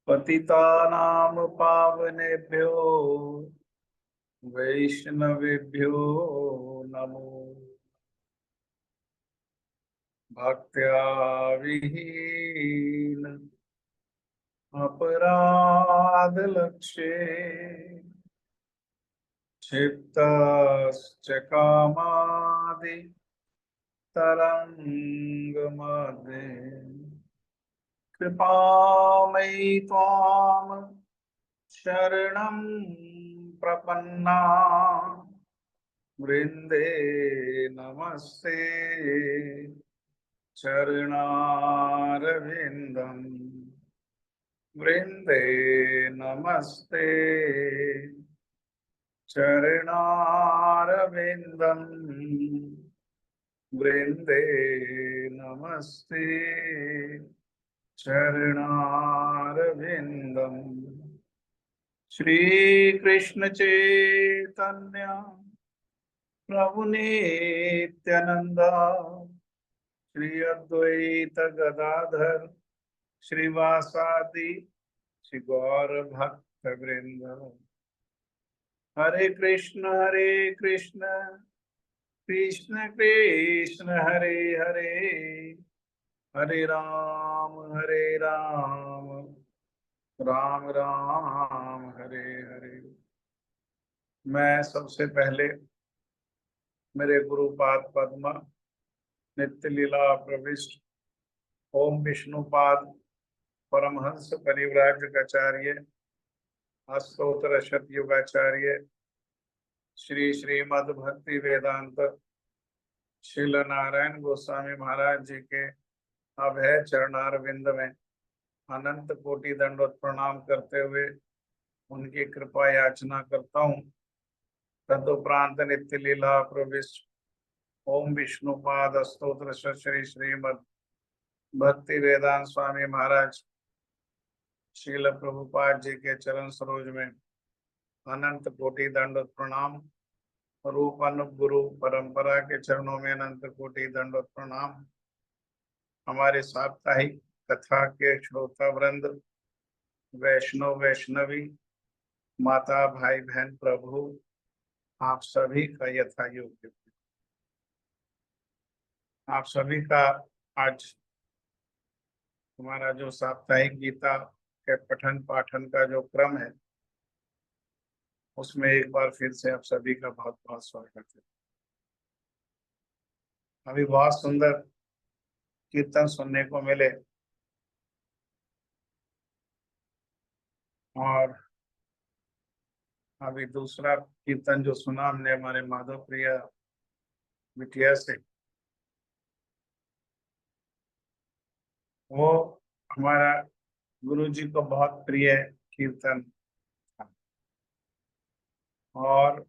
पतितानां पावनेभ्यो वैष्णवेभ्यो नमो। भक्त्या विहीन अपराध लक्ष्ये क्षिप्तश्च कामादि तरंगमध्ये कृपामयि त्वां शरणं प्रपन्ना वृंदे नमस्ते चरणारविंदम वृंदे नमस्ते चरणारविंदम वृंदे नमस्ते चरणारविंदम। श्री कृष्ण चैतन्य प्रभु नित्यानंदा श्री अद्वैत गदाधर श्रीवासादि श्री गौर भक्त वृंद। हरे कृष्ण कृष्ण कृष्ण हरे हरे, हरे राम राम राम हरे हरे। मैं सबसे पहले मेरे गुरुपाद पद्म नित्य लीला प्रविष्ट ओम विष्णुपाद परमहंस परिव्राजकाचार्य अष्टोत्तर शतयुगाचार्य श्री श्रीमद् भक्ति वेदांत श्रील नारायण गोस्वामी महाराज जी के अभय चरणारविंद में अनंत कोटि दंडवत प्रणाम करते हुए उनकी कृपा याचना करता हूँ। तदुपरांत नित्य लीला प्रविष्ट ओम विष्णुपाद स्तोत्र श्री श्रीमद् भक्ति वेदांत स्वामी महाराज श्रील प्रभुपाद जी के चरण सरोज में अनंत कोटि दंडवत प्रणाम। रूप अनुप गुरु परंपरा के चरणों में अनंत कोटि दंडवत प्रणाम। हमारे साप्ताहिक कथा के श्रोता वृंद, वैष्णव वैष्णवी, माता भाई बहन प्रभु, आप सभी का यथा योग्य। आप सभी का आज हमारा जो साप्ताहिक गीता के पठन पाठन का जो क्रम है उसमें एक बार फिर से आप सभी का बहुत बहुत स्वागत है। अभी बहुत सुंदर कीर्तन सुनने को मिले और अभी दूसरा कीर्तन जो सुना हमने हमारे माधव प्रिया बिटिया से, वो हमारा गुरु जी को बहुत प्रिय कीर्तन था। और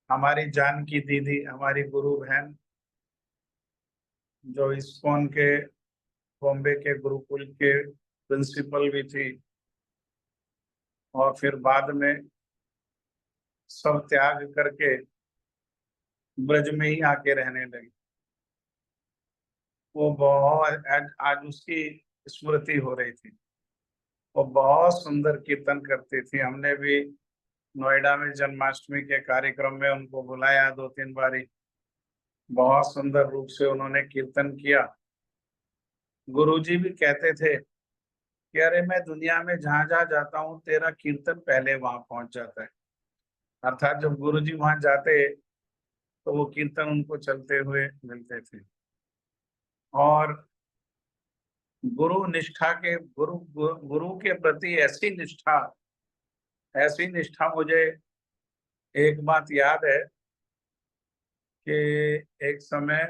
हमारी जानकी दीदी, हमारी गुरु बहन जो इस्कॉन के बॉम्बे के गुरुकुल के प्रिंसिपल भी थी और फिर बाद में सब त्याग करके ब्रज में ही आके रहने लगी। वो बहुत आज उसकी स्मृति हो रही थी। वो बहुत सुंदर कीर्तन करती थी। हमने भी नोएडा में जन्माष्टमी के कार्यक्रम में उनको बुलाया 2-3 बारी। बहुत सुंदर रूप से उन्होंने कीर्तन किया। गुरुजी भी कहते थे कि अरे मैं दुनिया में जहां जहां जाता हूँ तेरा कीर्तन पहले वहां पहुंच जाता है। अर्थात जब गुरुजी वहां जाते तो वो कीर्तन उनको चलते हुए मिलते थे। और गुरु निष्ठा के गुरु के प्रति ऐसी निष्ठा मुझे एक बात याद है कि एक समय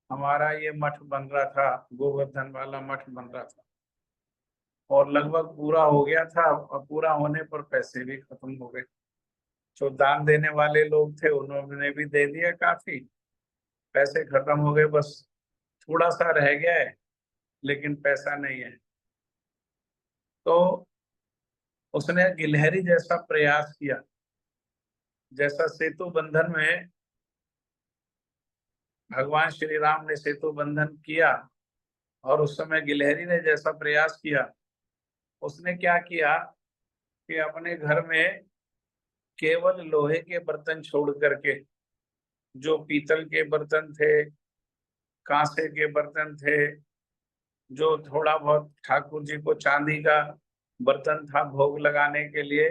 हमारा ये मठ बन रहा था, गोवर्धन वाला मठ बन रहा था और लगभग पूरा हो गया था और पूरा होने पर पैसे भी खत्म हो गए। जो दान देने वाले लोग थे उन्होंने भी दे दिया, काफी पैसे खत्म हो गए, बस थोड़ा सा रह गया है लेकिन पैसा नहीं है। तो उसने गिलहरी जैसा प्रयास किया, जैसा सेतु बंधन में भगवान श्री राम ने सेतु बंधन किया और उस समय गिलहरी ने जैसा प्रयास किया, उसने क्या किया कि अपने घर में केवल लोहे के बर्तन छोड़ करके, जो पीतल के बर्तन थे, कांसे के बर्तन थे, जो थोड़ा बहुत ठाकुर जी को चांदी का बर्तन था भोग लगाने के लिए,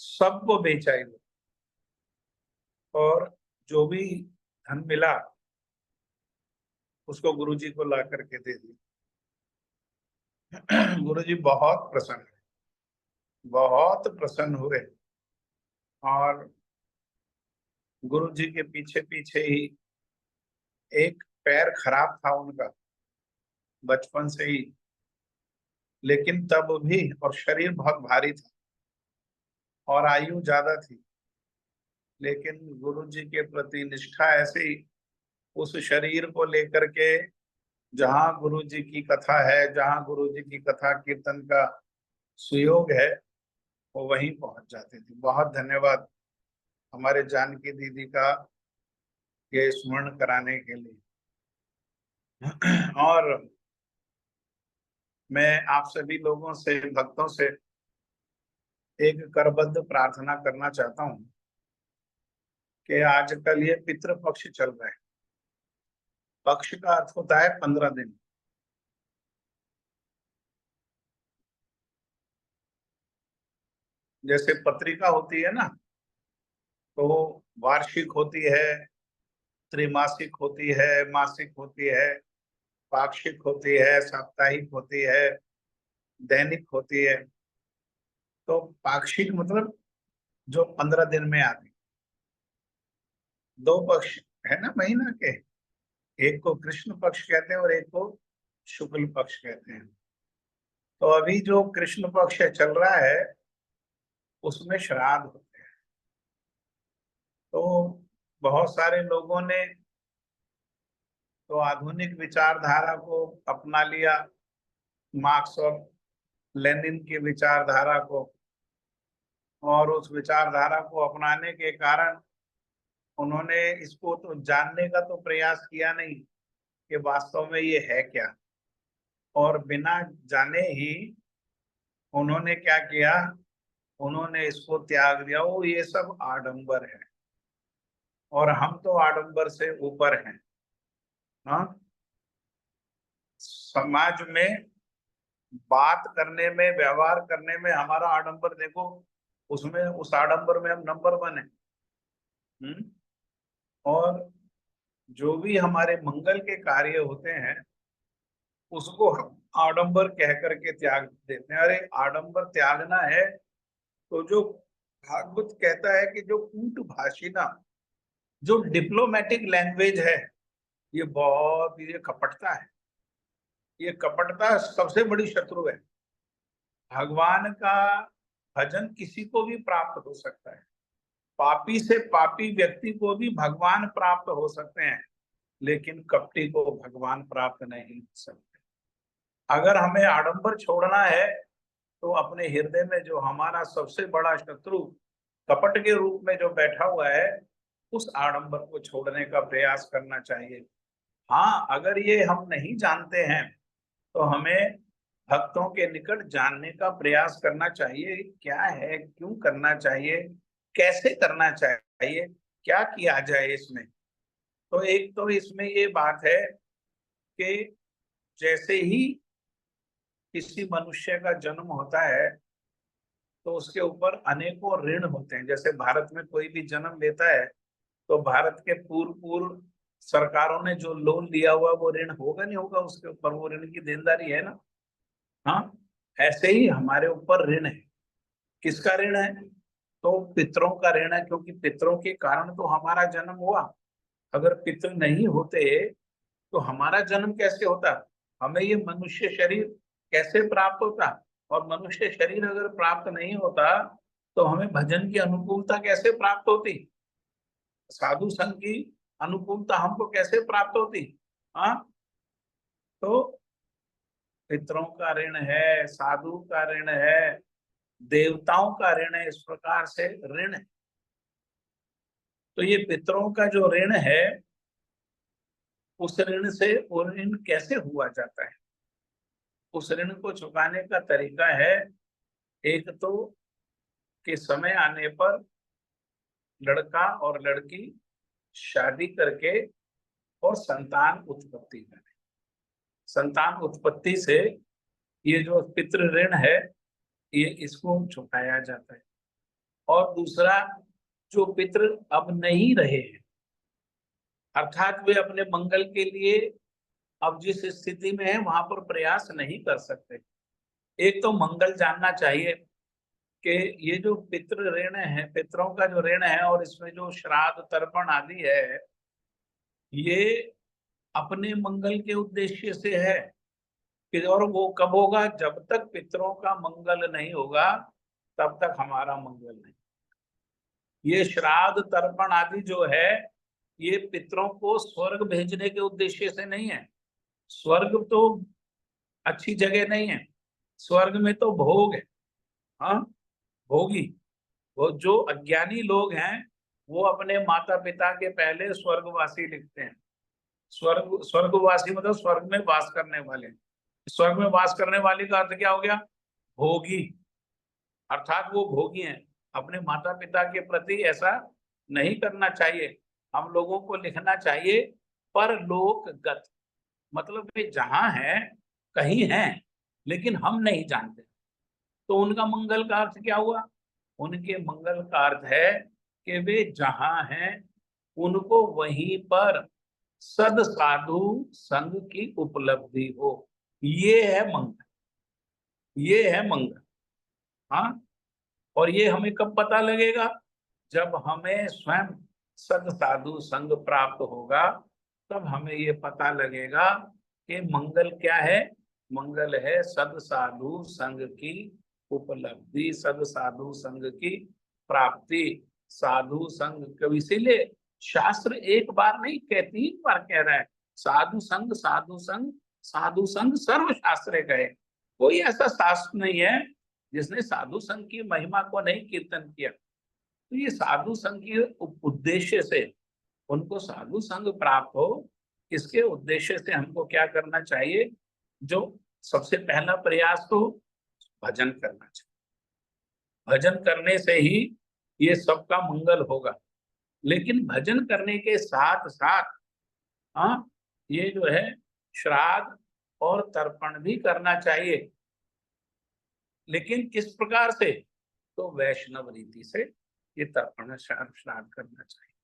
सबको बेचा ही। और जो भी धन मिला उसको गुरु जी को ला करके दे दिया। गुरु जी बहुत प्रसन्न, बहुत प्रसन्न हुए। और गुरु जी के पीछे पीछे ही, एक पैर खराब था उनका बचपन से ही, लेकिन तब भी, और शरीर बहुत भारी था और आयु ज्यादा थी, लेकिन गुरु जी के प्रति निष्ठा ऐसी, उस शरीर को लेकर के जहाँ गुरु जी की कथा है, जहाँ गुरु जी की कथा कीर्तन का सुयोग है, वो वहीं पहुंच जाते थे। बहुत धन्यवाद हमारे जानकी दीदी का ये स्मरण कराने के लिए। और मैं आप सभी लोगों से, भक्तों से एक करबद्ध प्रार्थना करना चाहता हूँ कि आजकल ये पितृ पक्ष चल रहा है। पक्ष का अर्थ होता है 15 दिन। जैसे पत्रिका होती है ना, तो वार्षिक होती है, त्रिमासिक होती है, मासिक होती है, पाक्षिक होती है, साप्ताहिक होती है, दैनिक होती है। तो पाक्षिक मतलब जो 15 दिन में आती। दो पक्ष है ना महीना के, एक को कृष्ण पक्ष कहते हैं और एक को शुक्ल पक्ष कहते हैं। तो अभी जो कृष्ण पक्ष चल रहा है उसमें श्राद्ध होते हैं। तो बहुत सारे लोगों ने तो आधुनिक विचारधारा को अपना लिया, मार्क्स और लेनिन की विचारधारा को, और उस विचारधारा को अपनाने के कारण उन्होंने इसको तो जानने का तो प्रयास किया नहीं कि वास्तव में ये है क्या, और बिना जाने ही उन्होंने क्या किया, उन्होंने इसको त्याग दिया। वो ये सब आडंबर है और हम तो आडंबर से ऊपर हैं। हाँ, समाज में बात करने में, व्यवहार करने में हमारा आडंबर देखो, उसमें, उस आडंबर में हम नंबर 1 है। हम्म। और जो भी हमारे मंगल के कार्य होते हैं उसको हम आडंबर कह करके त्याग देते हैं। अरे आडंबर त्यागना है तो जो भागवत कहता है कि जो कूट भाषी ना, जो डिप्लोमेटिक लैंग्वेज है, ये बहुत, ये कपटता है। ये कपटता सबसे बड़ी शत्रु है। भगवान का भजन किसी को भी प्राप्त हो सकता है, पापी से पापी व्यक्ति को भी भगवान प्राप्त हो सकते हैं, लेकिन कपटी को भगवान प्राप्त नहीं हो सकते। अगर हमें आडंबर छोड़ना है तो अपने हृदय में जो हमारा सबसे बड़ा शत्रु कपट के रूप में जो बैठा हुआ है, उस आडंबर को छोड़ने का प्रयास करना चाहिए। हाँ, अगर ये हम नहीं जानते हैं तो हमें भक्तों के निकट जानने का प्रयास करना चाहिए। क्या है, क्यों करना चाहिए, कैसे करना चाहिए, क्या किया जाए इसमें। तो एक तो इसमें ये बात है कि जैसे ही किसी मनुष्य का जन्म होता है तो उसके ऊपर अनेकों ऋण होते हैं। जैसे भारत में कोई भी जन्म लेता है तो भारत के पूर्व पूर्व सरकारों ने जो लोन लिया हुआ वो ऋण होगा नहीं होगा उसके ऊपर, वो ऋण की देनदारी है ना। हाँ, ऐसे ही हमारे ऊपर ऋण है। किसका ऋण है? तो पितरों का ऋण है, क्योंकि पितरों के कारण तो हमारा जन्म हुआ। अगर पितृ नहीं होते तो हमारा जन्म कैसे होता, हमें ये मनुष्य शरीर कैसे प्राप्त होता, और मनुष्य शरीर अगर प्राप्त नहीं होता तो हमें भजन की अनुकूलता कैसे प्राप्त होती, साधु संघ की अनुकूलता हमको कैसे प्राप्त होती। हाँ, तो पितरों का ऋण है, साधु का ऋण है, देवताओं का ऋण है, इस प्रकार से ऋण है। तो ये पितरों का जो ऋण है, उस ऋण से, वो ऋण कैसे हुआ जाता है, उस ऋण को चुकाने का तरीका है, एक तो कि समय आने पर लड़का और लड़की शादी करके और संतान उत्पत्ति करें। संतान उत्पत्ति से ये जो पितृ ऋण है ये इसको चुकाया जाता है। और दूसरा, जो पितृ अब नहीं रहे हैं, अर्थात वे अपने मंगल के लिए अब जिस स्थिति में है वहां पर प्रयास नहीं कर सकते। एक तो मंगल जानना चाहिए कि ये जो पितृ ऋण है, पितरों का जो ऋण है, और इसमें जो श्राद्ध तर्पण आदि है, ये अपने मंगल के उद्देश्य से है कि, और वो कब होगा, जब तक पितरों का मंगल नहीं होगा तब तक हमारा मंगल नहीं। ये श्राद्ध तर्पण आदि जो है ये पितरों को स्वर्ग भेजने के उद्देश्य से नहीं है। स्वर्ग तो अच्छी जगह नहीं है, स्वर्ग में तो भोग है। हाँ, भोगी वो जो अज्ञानी लोग हैं वो अपने माता पिता के पहले स्वर्गवासी लिखते हैं। स्वर्गवासी मतलब स्वर्ग में वास करने वाले। स्वर्ग में वास करने वाले का अर्थ क्या हो गया? भोगी, अर्थात वो भोगी हैं। अपने माता पिता के प्रति ऐसा नहीं करना चाहिए। हम लोगों को लिखना चाहिए परलोकगत, मतलब वे जहां हैं कहीं हैं लेकिन हम नहीं जानते। तो उनका मंगल का अर्थ क्या हुआ? उनके मंगल का अर्थ है कि वे जहां हैं उनको वहीं पर सद साधु संग की उपलब्धि हो। ये है मंगल, ये है मंगल। हाँ, और ये हमें कब पता लगेगा? जब हमें स्वयं सद साधु संग प्राप्त होगा, तब हमें ये पता लगेगा कि मंगल क्या है। मंगल है सद साधु संग की उपलब्धि, सद साधु संग की प्राप्ति। साधु संग कभी, इसीलिए शास्त्र एक बार नहीं कह, 3 बार कह रहा है, साधु संग साधु संग साधु संग सर्व शास्त्र कहे। कोई ऐसा शास्त्र नहीं है जिसने साधु संघ की महिमा को नहीं कीर्तन किया। तो ये साधु संघ के उद्देश्य से, उनको साधु संघ प्राप्त हो, इसके उद्देश्य से हमको क्या करना चाहिए? जो सबसे पहला प्रयास तो भजन करना चाहिए। भजन करने से ही ये सबका मंगल होगा। लेकिन भजन करने के साथ साथ हाँ, ये जो है श्राद्ध और तर्पण भी करना चाहिए। लेकिन किस प्रकार से? तो वैष्णव रीति से ये तर्पण श्राद्ध करना चाहिए।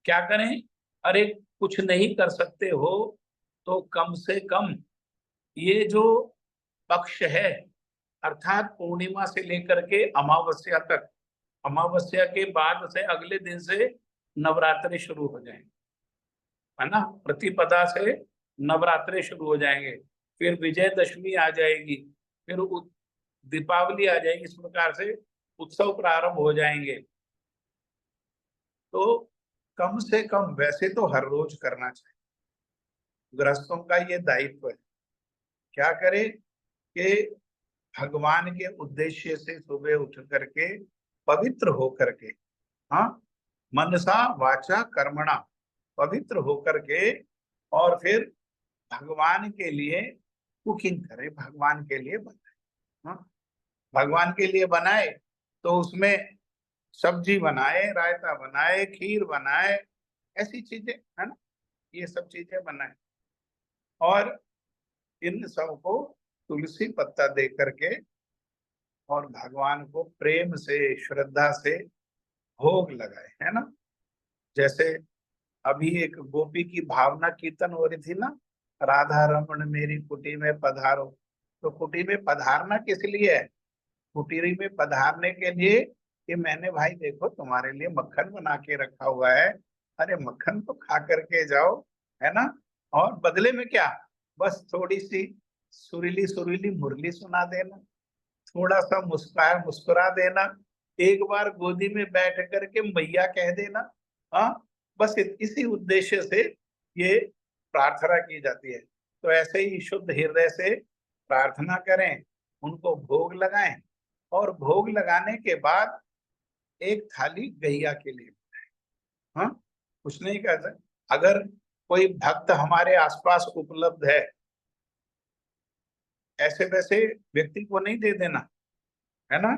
क्या करें? अरे कुछ नहीं कर सकते हो तो कम से कम ये जो पक्ष है, अर्थात पूर्णिमा से लेकर के अमावस्या तक, अमावस्या के बाद से अगले दिन से नवरात्रि शुरू हो जाएंगे, है ना। प्रतिपदा से नवरात्रि शुरू हो जाएंगे, फिर विजयदशमी आ जाएगी, फिर दीपावली आ जाएगी। इस प्रकार से उत्सव प्रारंभ हो जाएंगे। तो कम से कम वैसे तो हर रोज करना चाहिए, गृहस्थों का ये दायित्व है। क्या करे कि भगवान के उद्देश्य से सुबह उठ करके पवित्र होकर के, हाँ, मनसा वाचा कर्मणा, पवित्र होकर के, और फिर भगवान के लिए कुकिंग करे, भगवान के लिए बनाए। हाँ, भगवान के लिए बनाए तो उसमें सब्जी बनाए, रायता बनाए, खीर बनाए, ऐसी चीजें, है ना, ये सब चीजें बनाए। और इन सब को तुलसी पत्ता दे करके और भगवान को प्रेम से श्रद्धा से भोग लगाए, है ना। जैसे अभी एक गोपी की भावना कीर्तन हो रही थी ना, राधा रमण मेरी कुटी में पधारो। तो कुटी में पधारना किस लिए है? कुटीरी में पधारने के लिए कि मैंने भाई देखो तुम्हारे लिए मक्खन बना के रखा हुआ है, अरे मक्खन तो खा करके जाओ, है ना। और बदले में क्या? बस थोड़ी सी सुरीली सुरीली मुरली सुना देना, थोड़ा सा मुस्कुरा देना, एक बार गोदी में बैठ करके मैया कह देना। हाँ, बस इसी उद्देश्य से ये प्रार्थना की जाती है। तो ऐसे ही शुद्ध हृदय से प्रार्थना करें, उनको भोग लगाएं, और भोग लगाने के बाद एक थाली गैया के लिए, हाँ, कुछ नहीं कहते। अगर कोई भक्त हमारे आसपास उपलब्ध है ऐसे वैसे व्यक्ति को नहीं दे देना, है ना।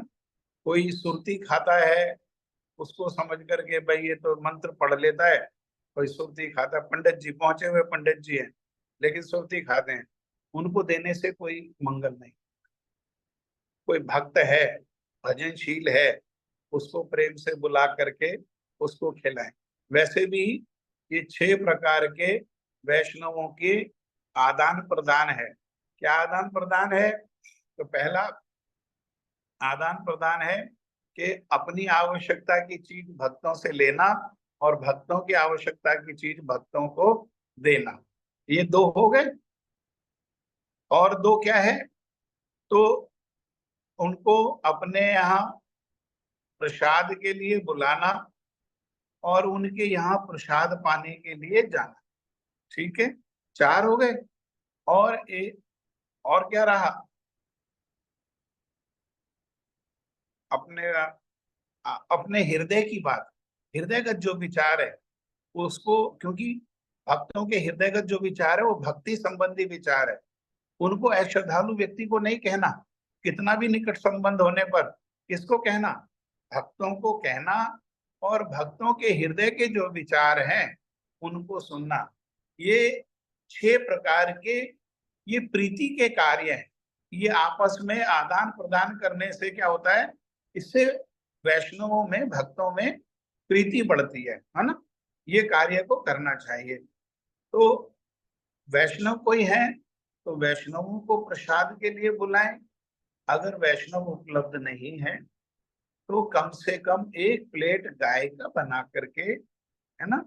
कोई सुरती खाता है, उसको समझ करके भाई ये तो मंत्र पढ़ लेता है, कोई सुरती खाता है, पंडित जी पहुंचे हुए पंडित जी हैं लेकिन सुरती खाते हैं, उनको देने से कोई मंगल नहीं। कोई भक्त है, भजनशील है, उसको प्रेम से बुला करके उसको खिलाएं। वैसे भी ये 6 प्रकार के वैष्णवों के आदान प्रदान है। क्या आदान प्रदान है? तो पहला आदान प्रदान है कि अपनी आवश्यकता की चीज भक्तों से लेना और भक्तों की आवश्यकता की चीज भक्तों को देना। ये 2 हो गए। और 2 क्या है? तो उनको अपने यहाँ प्रसाद के लिए बुलाना और उनके यहाँ प्रसाद पाने के लिए जाना। ठीक है, 4 हो गए। और क्या रहा? अपने अपने हृदय की बात, हृदयगत जो विचार है उसको, क्योंकि भक्तों के हृदयगत जो विचार है वो भक्ति संबंधी विचार है, उनको अश्रद्धालु व्यक्ति को नहीं कहना। कितना भी निकट संबंध होने पर किसको कहना? भक्तों को कहना। और भक्तों के हृदय के जो विचार हैं उनको सुनना। ये 6 प्रकार के ये प्रीति के कार्य हैं। ये आपस में आदान प्रदान करने से क्या होता है? इससे वैष्णवों में, भक्तों में प्रीति बढ़ती है ना। ये कार्य को करना चाहिए। तो वैष्णव कोई है तो वैष्णवों को प्रसाद के लिए बुलाएं। अगर वैष्णव उपलब्ध नहीं है तो कम से कम 1 प्लेट गाय का बना करके, है ना,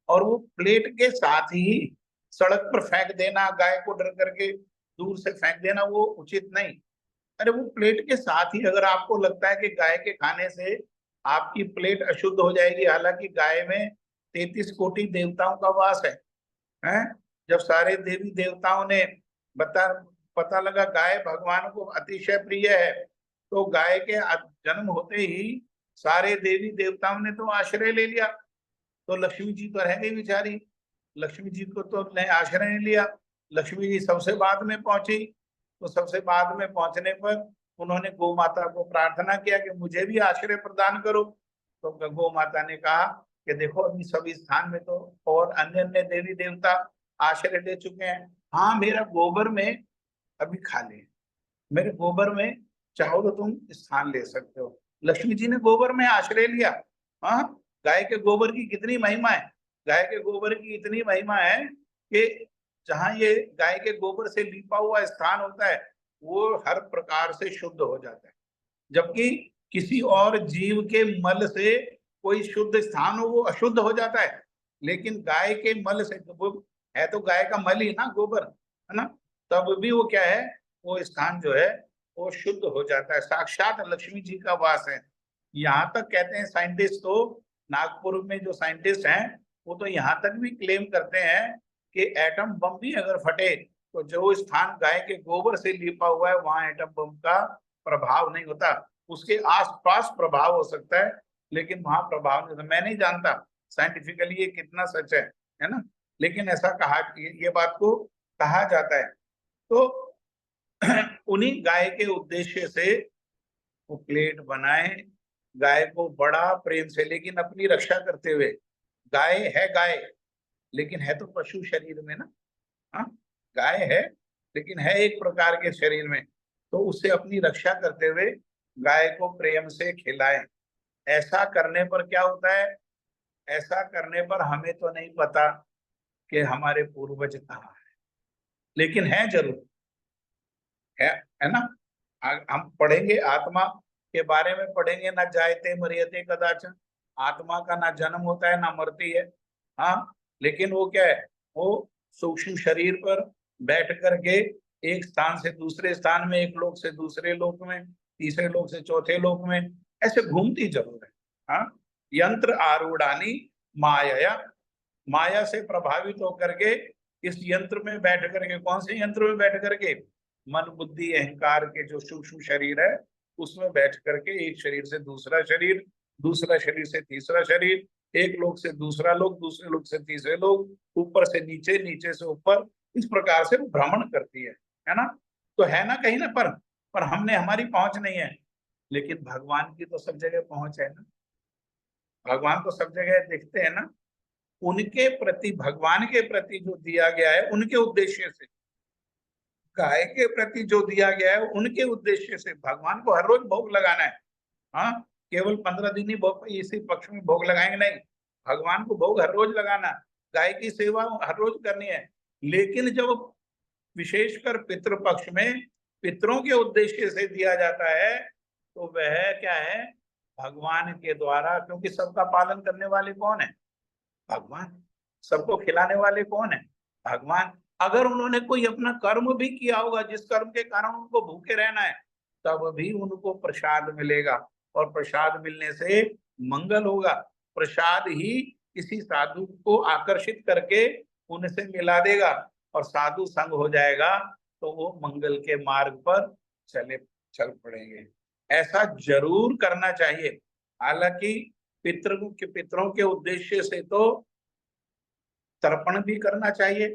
और वो प्लेट के साथ ही सड़क पर फेंक देना, गाय को डर करके दूर से फेंक देना, वो उचित नहीं। अरे वो प्लेट के साथ ही, अगर आपको लगता है कि गाय के खाने से आपकी प्लेट अशुद्ध हो जाएगी, हालांकि गाय में 33 कोटि देवताओं का वास है। जब सारे देवी देवताओं ने पता लगा गाय भगवान को अतिशय प्रिय है, तो गाय के जन्म होते ही सारे देवी देवताओं ने तो आश्रय ले लिया। तो लक्ष्मी जी तो रह गई बेचारी, लक्ष्मी जी को तो ने आश्रय नहीं लिया। लक्ष्मी जी सबसे बाद में पहुंची, तो सबसे बाद में पहुंचने पर उन्होंने गौ माता को प्रार्थना किया कि मुझे भी आश्रय प्रदान करो। तो गौ माता ने कहा कि देखो अभी सभी स्थान में तो और अन्य अन्य देवी देवता आश्रय ले चुके हैं, हाँ मेरा गोबर में अभी खाली है, मेरे गोबर में चाहो तो तुम स्थान ले सकते हो। लक्ष्मी जी ने गोबर में आश्रय लिया। हाँ, गाय के गोबर की कितनी महिमा है। गाय के गोबर की इतनी महिमा है कि जहां ये गाय के गोबर से लीपा हुआ स्थान होता है वो हर प्रकार से शुद्ध हो जाता है। जबकि किसी और जीव के मल से कोई शुद्ध स्थान हो वो अशुद्ध हो जाता है, लेकिन गाय के मल से, वो है तो गाय का मल ही ना, गोबर, है ना, तब भी वो क्या है, वो स्थान जो है वो शुद्ध हो जाता है। साक्षात लक्ष्मी जी का वास है। यहाँ तक कहते हैं साइंटिस्ट, तो नागपुर में जो साइंटिस्ट हैं वो तो यहाँ तक भी क्लेम करते हैं कि एटम बम भी अगर फटे तो जो स्थान गाय के गोबर से लिपा हुआ है वहां एटम बम का प्रभाव नहीं होता। उसके आसपास प्रभाव हो सकता है लेकिन वहां प्रभाव नहीं होता। मैं नहीं जानता साइंटिफिकली ये कितना सच है ना, लेकिन ऐसा कहा, ये बात को कहा जाता है। तो उन्हीं गाय के उद्देश्य से वो प्लेट बनाए, गाय को बड़ा प्रेम से, लेकिन अपनी रक्षा करते हुए। गाय है गाय, लेकिन है तो पशु शरीर में ना। हाँ, गाय है लेकिन है एक प्रकार के शरीर में, तो उससे अपनी रक्षा करते हुए गाय को प्रेम से खिलाएं। ऐसा करने पर क्या होता है? ऐसा करने पर हमें तो नहीं पता कि हमारे पूर्वज कहाँ है, लेकिन है जरूर, है ना। हम पढ़ेंगे आत्मा के बारे में, पढ़ेंगे ना जायते मरियते कदाचन, आत्मा का ना जन्म होता है ना मरती है। हाँ, लेकिन वो क्या है, वो सूक्ष्म शरीर पर बैठ करके एक स्थान से दूसरे स्थान में, एक लोक से दूसरे लोक में, तीसरे लोक से चौथे लोक में ऐसे घूमती जरूर है। हाँ, यंत्र आरूढ़ानी माया, माया से प्रभावित होकर के इस यंत्र में बैठ करके, कौन से यंत्र में बैठ करके? मन बुद्धि अहंकार के जो सूक्ष्म शरीर है उसमें बैठ करके एक शरीर से दूसरा शरीर, दूसरा शरीर से तीसरा शरीर, एक लोक से दूसरा लोक, दूसरे लोक से तीसरे लोक, ऊपर से नीचे, नीचे से ऊपर, इस प्रकार से भ्रमण करती है ना। तो है ना कहीं ना, पर हमने, हमारी पहुंच नहीं है। लेकिन भगवान की तो सब जगह पहुंच है ना, भगवान तो सब जगह दिखते हैं ना। उनके प्रति, भगवान के प्रति जो दिया गया है उनके उद्देश्य से, गाय के प्रति जो दिया गया है उनके उद्देश्य से, भगवान को हर रोज भोग लगाना है। हाँ, केवल 15 दिन ही भोग, इसी पक्ष में भोग लगाएंगे नहीं, भगवान को भोग हर रोज लगाना, गाय की सेवा हर रोज करनी है। लेकिन जब विशेषकर पितृ पक्ष में पितरों के उद्देश्य से दिया जाता है, तो वह क्या है, भगवान के द्वारा, क्योंकि सबका पालन करने वाले कौन है, भगवान। सबको खिलाने वाले कौन है, भगवान। अगर उन्होंने कोई अपना कर्म भी किया होगा जिस कर्म के कारण उनको भूखे रहना है, तब भी उनको प्रसाद मिलेगा, और प्रसाद मिलने से मंगल होगा। प्रसाद ही किसी साधु को आकर्षित करके उनसे मिला देगा, और साधु संग हो जाएगा, तो वो मंगल के मार्ग पर चल पड़ेंगे। ऐसा जरूर करना चाहिए। हालांकि पितरों के उद्देश्य से तो तर्पण भी करना चाहिए।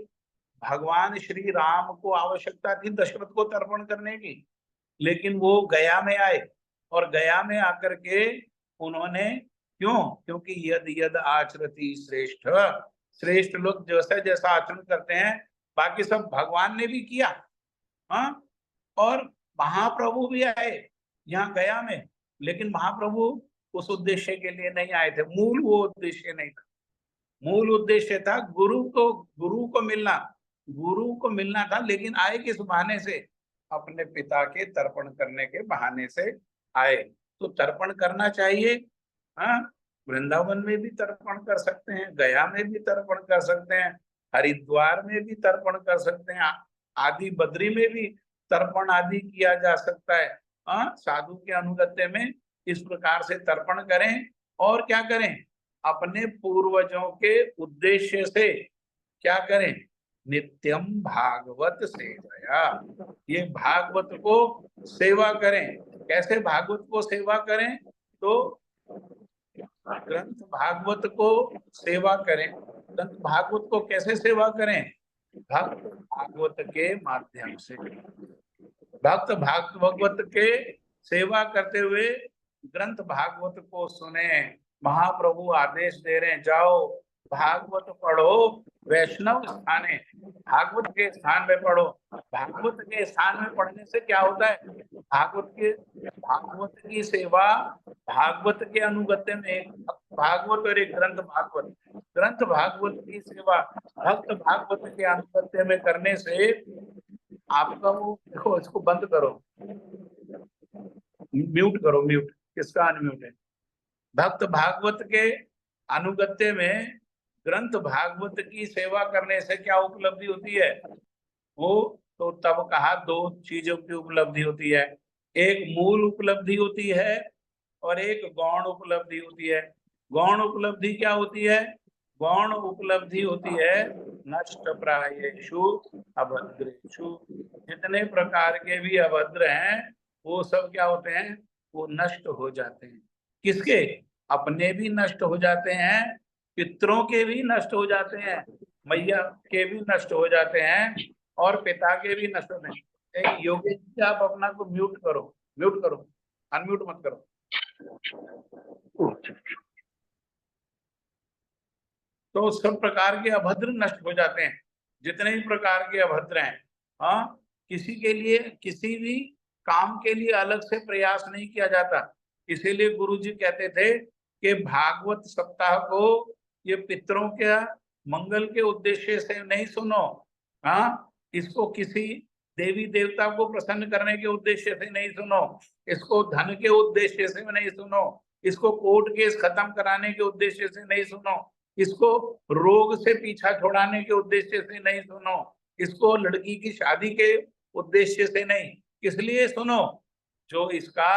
भगवान श्री राम को आवश्यकता थी दशरथ को तर्पण करने की, लेकिन वो गया में आए, और गया में आकर के उन्होंने, क्यों, क्योंकि यद यद आचरति श्रेष्ठ, श्रेष्ठ लोग जैसा जैसा आचरण करते हैं बाकी सब भगवान ने भी किया। हाँ, और महाप्रभु भी आए यहाँ गया में, लेकिन महाप्रभु उस उद्देश्य के लिए नहीं आए थे, मूल वो उद्देश्य नहीं था। मूल उद्देश्य था गुरु को मिलना था, लेकिन आए किस बहाने से, अपने पिता के तर्पण करने के बहाने से आए। तो तर्पण करना चाहिए। हाँ, वृंदावन में भी तर्पण कर सकते हैं, गया में भी तर्पण कर सकते हैं, हरिद्वार में भी तर्पण कर सकते हैं, आदि बद्री में भी तर्पण आदि किया जा सकता है। हाँ, साधु के अनुगत्य में इस प्रकार से तर्पण करें, और क्या करें, अपने पूर्वजों के उद्देश्य से क्या करें, नित्यम भागवत सेवया, ये भागवत को सेवा करें। कैसे भागवत को सेवा करें, तो ग्रंथ भागवत को सेवा करें। ग्रंथ भागवत को कैसे सेवा करें, भक्त भागवत के माध्यम से। भक्त भागवत के सेवा करते हुए ग्रंथ भागवत को सुने। महाप्रभु आदेश दे रहे हैं, जाओ भागवत पढ़ो वैष्णव स्थाने, भागवत के स्थान में पढ़ो। भागवत के स्थान में पढ़ने से क्या होता है, भागवत की सेवा, भागवत के अनुगत्य में एक भागवत और एक ग्रंथ भागवत, ग्रंथ भागवत की सेवा भक्त भागवत के अनुगत्य में करने से आपका वो, देखो इसको बंद करो, म्यूट करो, म्यूट किसका अनम्यूट है। भक्त भागवत के अनुगत्य में ग्रंथ भागवत की सेवा करने से क्या उपलब्धि होती है, वो तो तब कहा दो चीजों की उपलब्धि होती है, एक मूल उपलब्धि होती है और एक गौण उपलब्धि होती है। गौण उपलब्धि क्या होती है, गौण उपलब्धि होती है नष्ट प्रायेषु अभद्रेषु, जितने प्रकार के भी अभद्र हैं वो सब क्या होते हैं, वो नष्ट हो जाते हैं। किसके, अपने भी नष्ट हो जाते हैं, पितरों के भी नष्ट हो जाते हैं, मैया के भी नष्ट हो जाते हैं, और पिता के भी नष्ट होते हैं। योगेश जी आप अपना को म्यूट करो, अनम्यूट मत करो। तो सब प्रकार के अभद्र नष्ट हो जाते हैं, जितने भी प्रकार के अभद्र हैं। हाँ, किसी के लिए, किसी भी काम के लिए अलग से प्रयास नहीं किया जाता। इसीलिए गुरुजी कहते थे कि भागवत सप्ताह को ये पितरों के मंगल के उद्देश्य से नहीं सुनो। हाँ, इसको किसी देवी देवता को प्रसन्न करने के उद्देश्य से नहीं सुनो, इसको धन के उद्देश्य से नहीं सुनो, इसको कोर्ट केस खत्म कराने के उद्देश्य से नहीं सुनो, इसको रोग से पीछा छुड़ाने के उद्देश्य से नहीं सुनो, इसको लड़की की शादी के उद्देश्य से नहीं। इसलिए सुनो जो इसका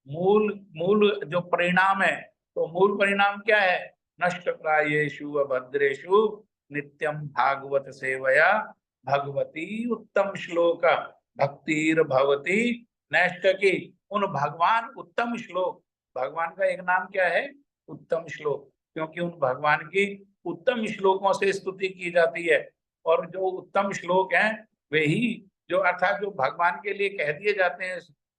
मूल जो परिणाम है। तो मूल परिणाम क्या है, नष्ट प्रायेषु अभद्रेषु नित्यम भागवत सेवया भगवती उत्तम श्लोक भक्तिर भवती नष्ट की। उन भगवान उत्तम श्लोक, भगवान का एक नाम क्या है, उत्तम श्लोक, क्योंकि उन भगवान की उत्तम श्लोकों से स्तुति की जाती है। और जो उत्तम श्लोक हैं वे ही जो अर्थात जो भगवान के लिए कह दिए जाते हैं,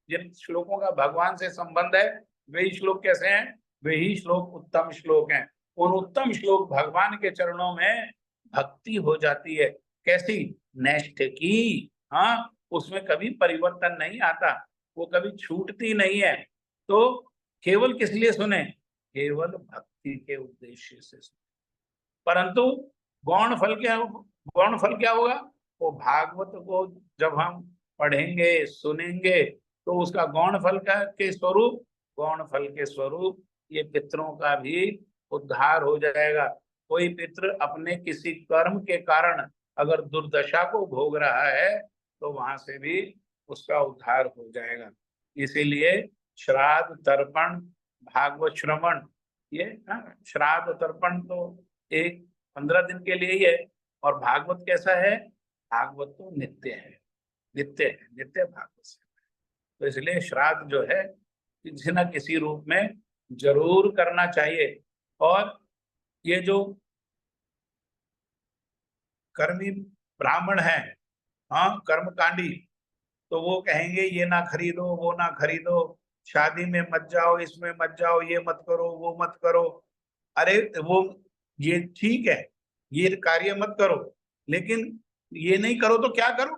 जिन श्लोकों का भगवान से संबंध है, वही श्लोक कैसे हैं? वही श्लोक उत्तम श्लोक हैं। उन उत्तम श्लोक भगवान के चरणों में भक्ति हो जाती है। कैसी? नैष्ठ की। हाँ, उसमें कभी परिवर्तन नहीं आता, वो कभी छूटती नहीं है। तो केवल किस लिए सुने? केवल भक्ति के उद्देश्य से सुने। परंतु गौण फल क्या होगा? वो भागवत को जब हम पढ़ेंगे, सुनेंगे, तो उसका गौण फल के स्वरूप ये पितरों का भी उद्धार हो जाएगा। कोई पितृ अपने किसी कर्म के कारण अगर दुर्दशा को भोग रहा है, तो वहां से भी उसका उद्धार हो जाएगा। इसीलिए श्राद्ध, तर्पण, भागवत श्रवण, ये श्राद्ध तर्पण तो 15 दिन के लिए ही है। और भागवत कैसा है? भागवत तो नित्य है, नित्य भागवत से। तो इसलिए श्राद्ध जो है किसी न किसी रूप में जरूर करना चाहिए। और ये जो कर्मी ब्राह्मण है, हाँ, कर्मकांडी, तो वो कहेंगे ये ना खरीदो, वो ना खरीदो, शादी में मत जाओ, इसमें मत जाओ, ये मत करो, वो मत करो। अरे वो ये ठीक है, ये कार्य मत करो, लेकिन ये नहीं करो तो क्या करो?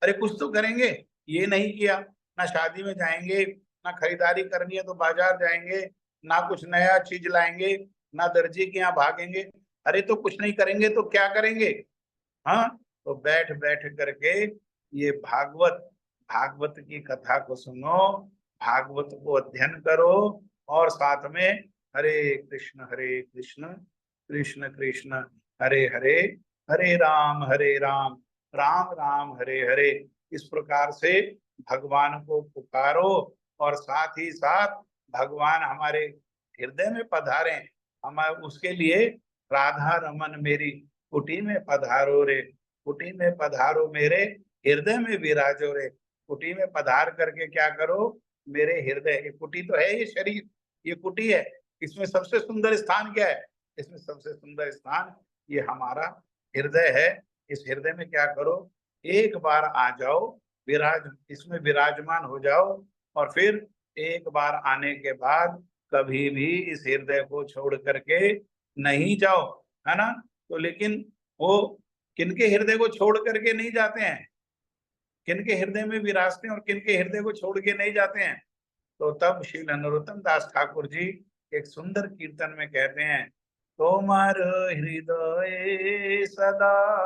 अरे कुछ तो करेंगे। ये नहीं किया, ना शादी में जाएंगे, ना खरीदारी करनी है तो बाजार जाएंगे, ना कुछ नया चीज लाएंगे, ना दर्जी के यहाँ भागेंगे। अरे तो कुछ नहीं करेंगे तो क्या करेंगे? हाँ, तो बैठ बैठ करके ये भागवत की कथा को सुनो, भागवत को अध्ययन करो, और साथ में हरे कृष्ण कृष्ण कृष्ण हरे हरे, हरे राम राम राम हरे हरे, इस प्रकार से भगवान को पुकारो। और साथ ही साथ भगवान हमारे हृदय में पधारे, हम उसके लिए राधा रमन मेरी कुटी में पधारो रे, कुटी में पधारो मेरे हृदय में विराजो रे। कुटी में पधार करके क्या करो? मेरे हृदय, ये कुटी तो है, ये शरीर, ये कुटी है। इसमें सबसे सुंदर स्थान क्या है? इसमें सबसे सुंदर स्थान ये हमारा हृदय है। इस हृदय में क्या करो? एक बार आ जाओ, इसमें विराजमान हो जाओ, और फिर एक बार आने के बाद कभी भी इस हृदय को छोड़ करके नहीं जाओ, है ना? तो लेकिन वो किनके हृदय को छोड़ करके नहीं जाते हैं? किनके हृदय में विराजते हैं और किनके हृदय को छोड़ के नहीं जाते हैं? तो तब श्री नरोत्तम दास ठाकुर जी एक सुंदर कीर्तन में कहते हैं, तोमर हृदय सदा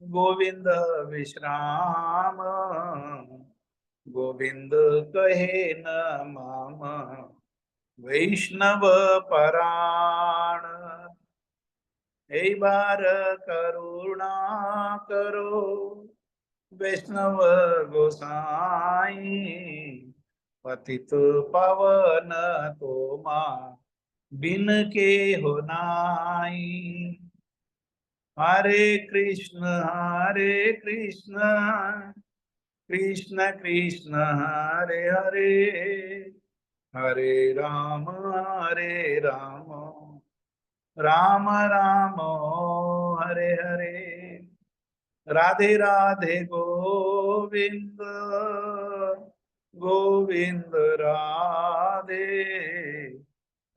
गोविंद विश्राम, गोविंद कहे न माम वैष्णव पराण। एक बार करुणा करो वैष्णव गोसाई, पतित पावन तोमा बिन के हो नाई। हरे कृष्ण कृष्ण कृष्ण हरे हरे, हरे राम राम राम हरे हरे। राधे राधे गोविंद गोविंद राधे,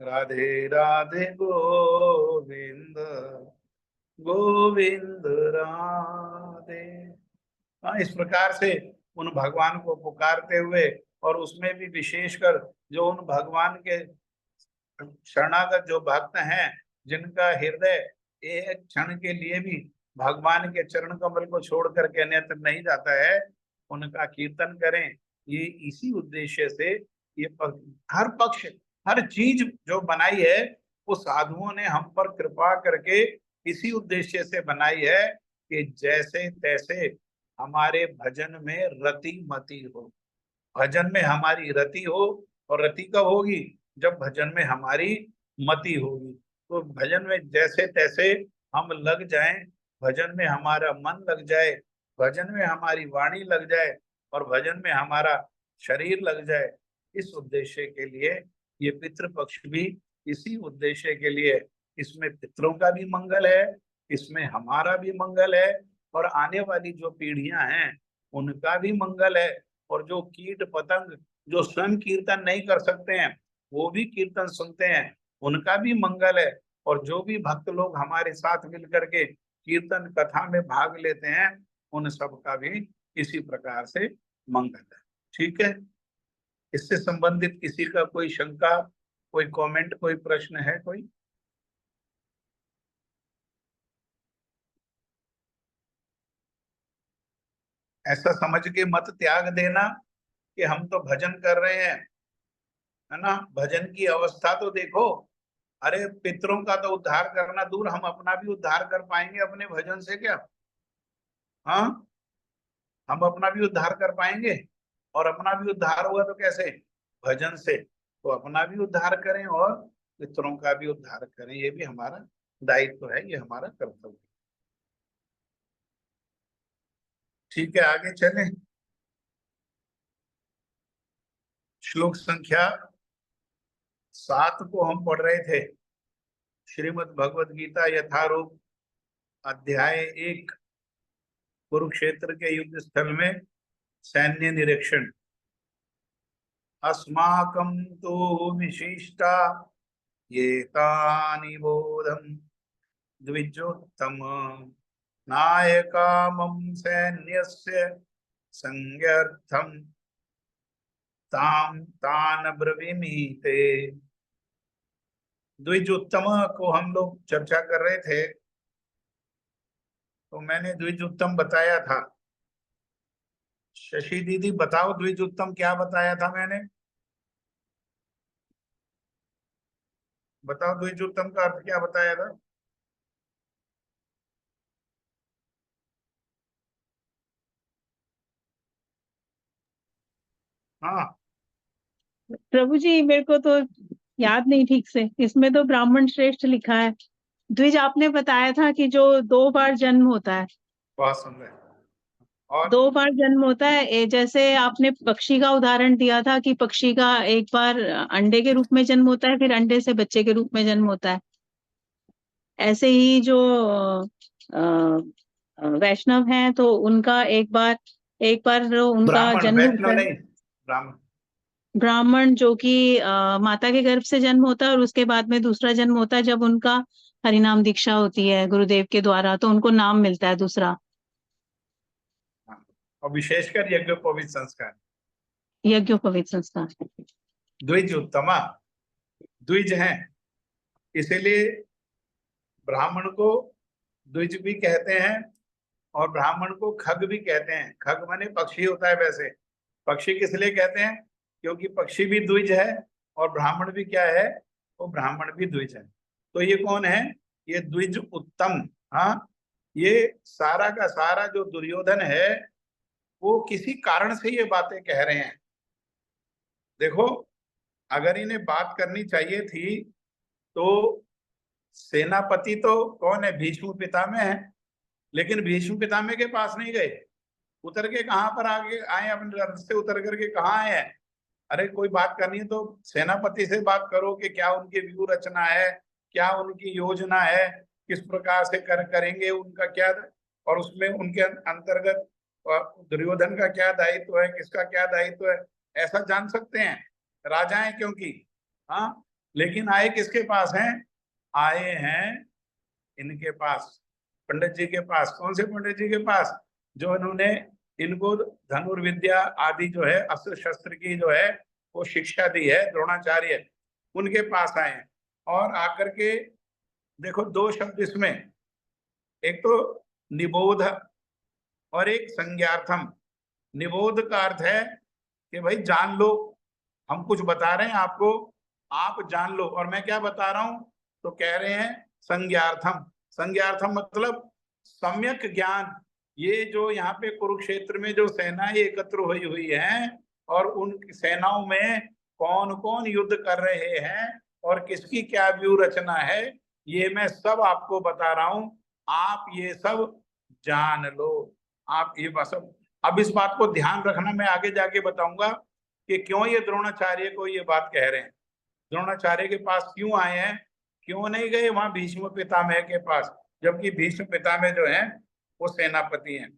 राधे राधे गोविंद गोविंद राधे। हाँ, इस प्रकार से उन भगवान को पुकारते हुए, और उसमें भी विशेषकर जो उन भगवान के शरणागत जो भक्त हैं, जिनका हृदय एक क्षण के लिए भी भगवान के चरण कमल को छोड़ करके अन्यत्र नहीं जाता है, उनका कीर्तन करें। ये इसी उद्देश्य से ये हर पक्ष, हर चीज जो बनाई है, वो साधुओं ने हम पर कृपा करके इसी उद्देश्य से बनाई है कि जैसे तैसे हमारे भजन में रति मति हो, भजन में हमारी रति हो। और रति कब होगी? जब भजन में हमारी मति होगी। तो भजन में जैसे तैसे हम लग जाएं, भजन में हमारा मन लग जाए, भजन में हमारी वाणी लग जाए, और भजन में हमारा शरीर लग जाए, इस उद्देश्य के लिए ये पितृपक्ष भी इसी उद्देश्य के लिए। इसमें पितरों का भी मंगल है, इसमें हमारा भी मंगल है, और आने वाली जो पीढ़ियां हैं उनका भी मंगल है। और जो कीट पतंग जो स्वयं कीर्तन नहीं कर सकते हैं वो भी कीर्तन सुनते हैं, उनका भी मंगल है। और जो भी भक्त लोग हमारे साथ मिलकर के कीर्तन कथा में भाग लेते हैं उन सब का भी इसी प्रकार से मंगल है। ठीक है, इससे संबंधित किसी का कोई शंका, कोई कमेंट, कोई प्रश्न है कोई? ऐसा समझ के मत त्याग देना कि हम तो भजन कर रहे हैं, है ना, भजन की अवस्था तो देखो। अरे पितरों का तो उद्धार करना दूर, हम अपना भी उद्धार कर पाएंगे अपने भजन से क्या? हाँ, हम अपना भी उद्धार कर पाएंगे? और अपना भी उद्धार होगा तो कैसे? भजन से। तो अपना भी उद्धार करें और पितरों का भी उद्धार करें, ये भी हमारा दायित्व है, ये हमारा कर्तव्य है। ठीक है, आगे चलें। श्लोक संख्या 7 को हम पढ़ रहे थे, श्रीमद् भगवद गीता यथारूप, अध्याय 1, कुरुक्षेत्र के युद्ध स्थल में सैन्य निरीक्षण। अस्माकं तु विशिष्टा ये तानि बोधम द्विजोत्तम नायका मम सैन्यस्य संज्ञार्थम ताम तान ब्रवीमि ते। द्विजोत्तम को हम लोग चर्चा कर रहे थे, तो मैंने द्विजोत्तम बताया था। शशि दीदी बताओ द्विजोत्तम क्या बताया था मैंने? बताओ द्विजोत्तम का अर्थ क्या बताया था? हाँ, प्रभु जी मेरे को तो याद नहीं ठीक से, इसमें तो ब्राह्मण श्रेष्ठ लिखा है। द्विज आपने बताया था कि जो 2 बार जन्म होता है। बहुत सुंदर। और 2 बार जन्म होता है, जैसे आपने पक्षी का उदाहरण दिया था कि पक्षी का एक बार अंडे के रूप में जन्म होता है, फिर अंडे से बच्चे के रूप में जन्म होता है। ऐसे ही जो वैष्णव हैं तो उनका एक बार उनका ब्राह्मण, जन्म वैष्णव होता है। नहीं, ब्राह्मण। ब्राह्मण जो कि माता के गर्भ से जन्म होता है और उसके बाद में दूसरा जन्म होता है जब उनका हरिनाम दीक्षा होती है गुरुदेव के द्वारा, तो उनको नाम मिलता है दूसरा। हाँ, और विशेषकर यज्ञोपवीत संस्कार। यज्ञोपवीत संस्कार। द्विज उत्तमा, द्विज हैं, इसीलिए ब्राह्मण को द्विज भी कहते हैं और ब्राह्मण को खग भी कहते हैं। खग माने पक्षी होता है। वैसे पक्षी किस लिए कहते हैं? क्योंकि पक्षी भी द्विज है और ब्राह्मण भी क्या है? वो ब्राह्मण भी द्विज है। तो ये कौन है? ये द्विज उत्तम। हाँ, ये सारा का सारा जो दुर्योधन है वो किसी कारण से ये बातें कह रहे हैं। देखो, अगर इन्हें बात करनी चाहिए थी तो सेनापति तो कौन है? भीष्म पितामह है। लेकिन भीष्म पितामह के पास नहीं गए, उतर के कहाँ पर आगे आए? अपने रथ से उतर करके कहाँ आए हैं? अरे कोई बात करनी है तो सेनापति से बात करो कि क्या उनकी व्यूह रचना है, क्या उनकी योजना है, किस प्रकार से करेंगे, उनका क्या, और उसमें उनके अंतर्गत दुर्योधन का क्या दायित्व है, किसका क्या दायित्व है, ऐसा जान सकते हैं राजा है क्योंकि। हाँ, लेकिन आए किसके पास हैं? आए हैं इनके पास, पंडित जी के पास। कौन से पंडित जी के पास? जो इन्होंने इनको धनुर्विद्या आदि जो है अस्त्र शस्त्र की जो है वो शिक्षा दी है, द्रोणाचार्य, उनके पास आए हैं। और आकर के देखो, 2 शब्द इसमें, एक तो निबोध और एक संज्ञार्थम। निबोध का अर्थ है कि भाई जान लो, हम कुछ बता रहे हैं आपको, आप जान लो। और मैं क्या बता रहा हूं? तो कह रहे हैं संज्ञार्थम। संज्ञार्थम मतलब सम्यक ज्ञान। ये जो यहाँ पे कुरुक्षेत्र में जो सेनाएं एकत्र हुई हुई हैं और उन सेनाओं में कौन कौन युद्ध कर रहे हैं और किसकी क्या व्यूह रचना है, ये मैं सब आपको बता रहा हूं। आप ये सब जान लो। आप ये सब, अब इस बात को ध्यान रखना, मैं आगे जाके बताऊंगा कि क्यों ये द्रोणाचार्य को ये बात कह रहे हैं। द्रोणाचार्य के पास क्यों आए हैं? क्यों नहीं गए वहां भीष्म पितामह के पास? जबकि भीष्म पितामह जो है वो सेनापति हैं।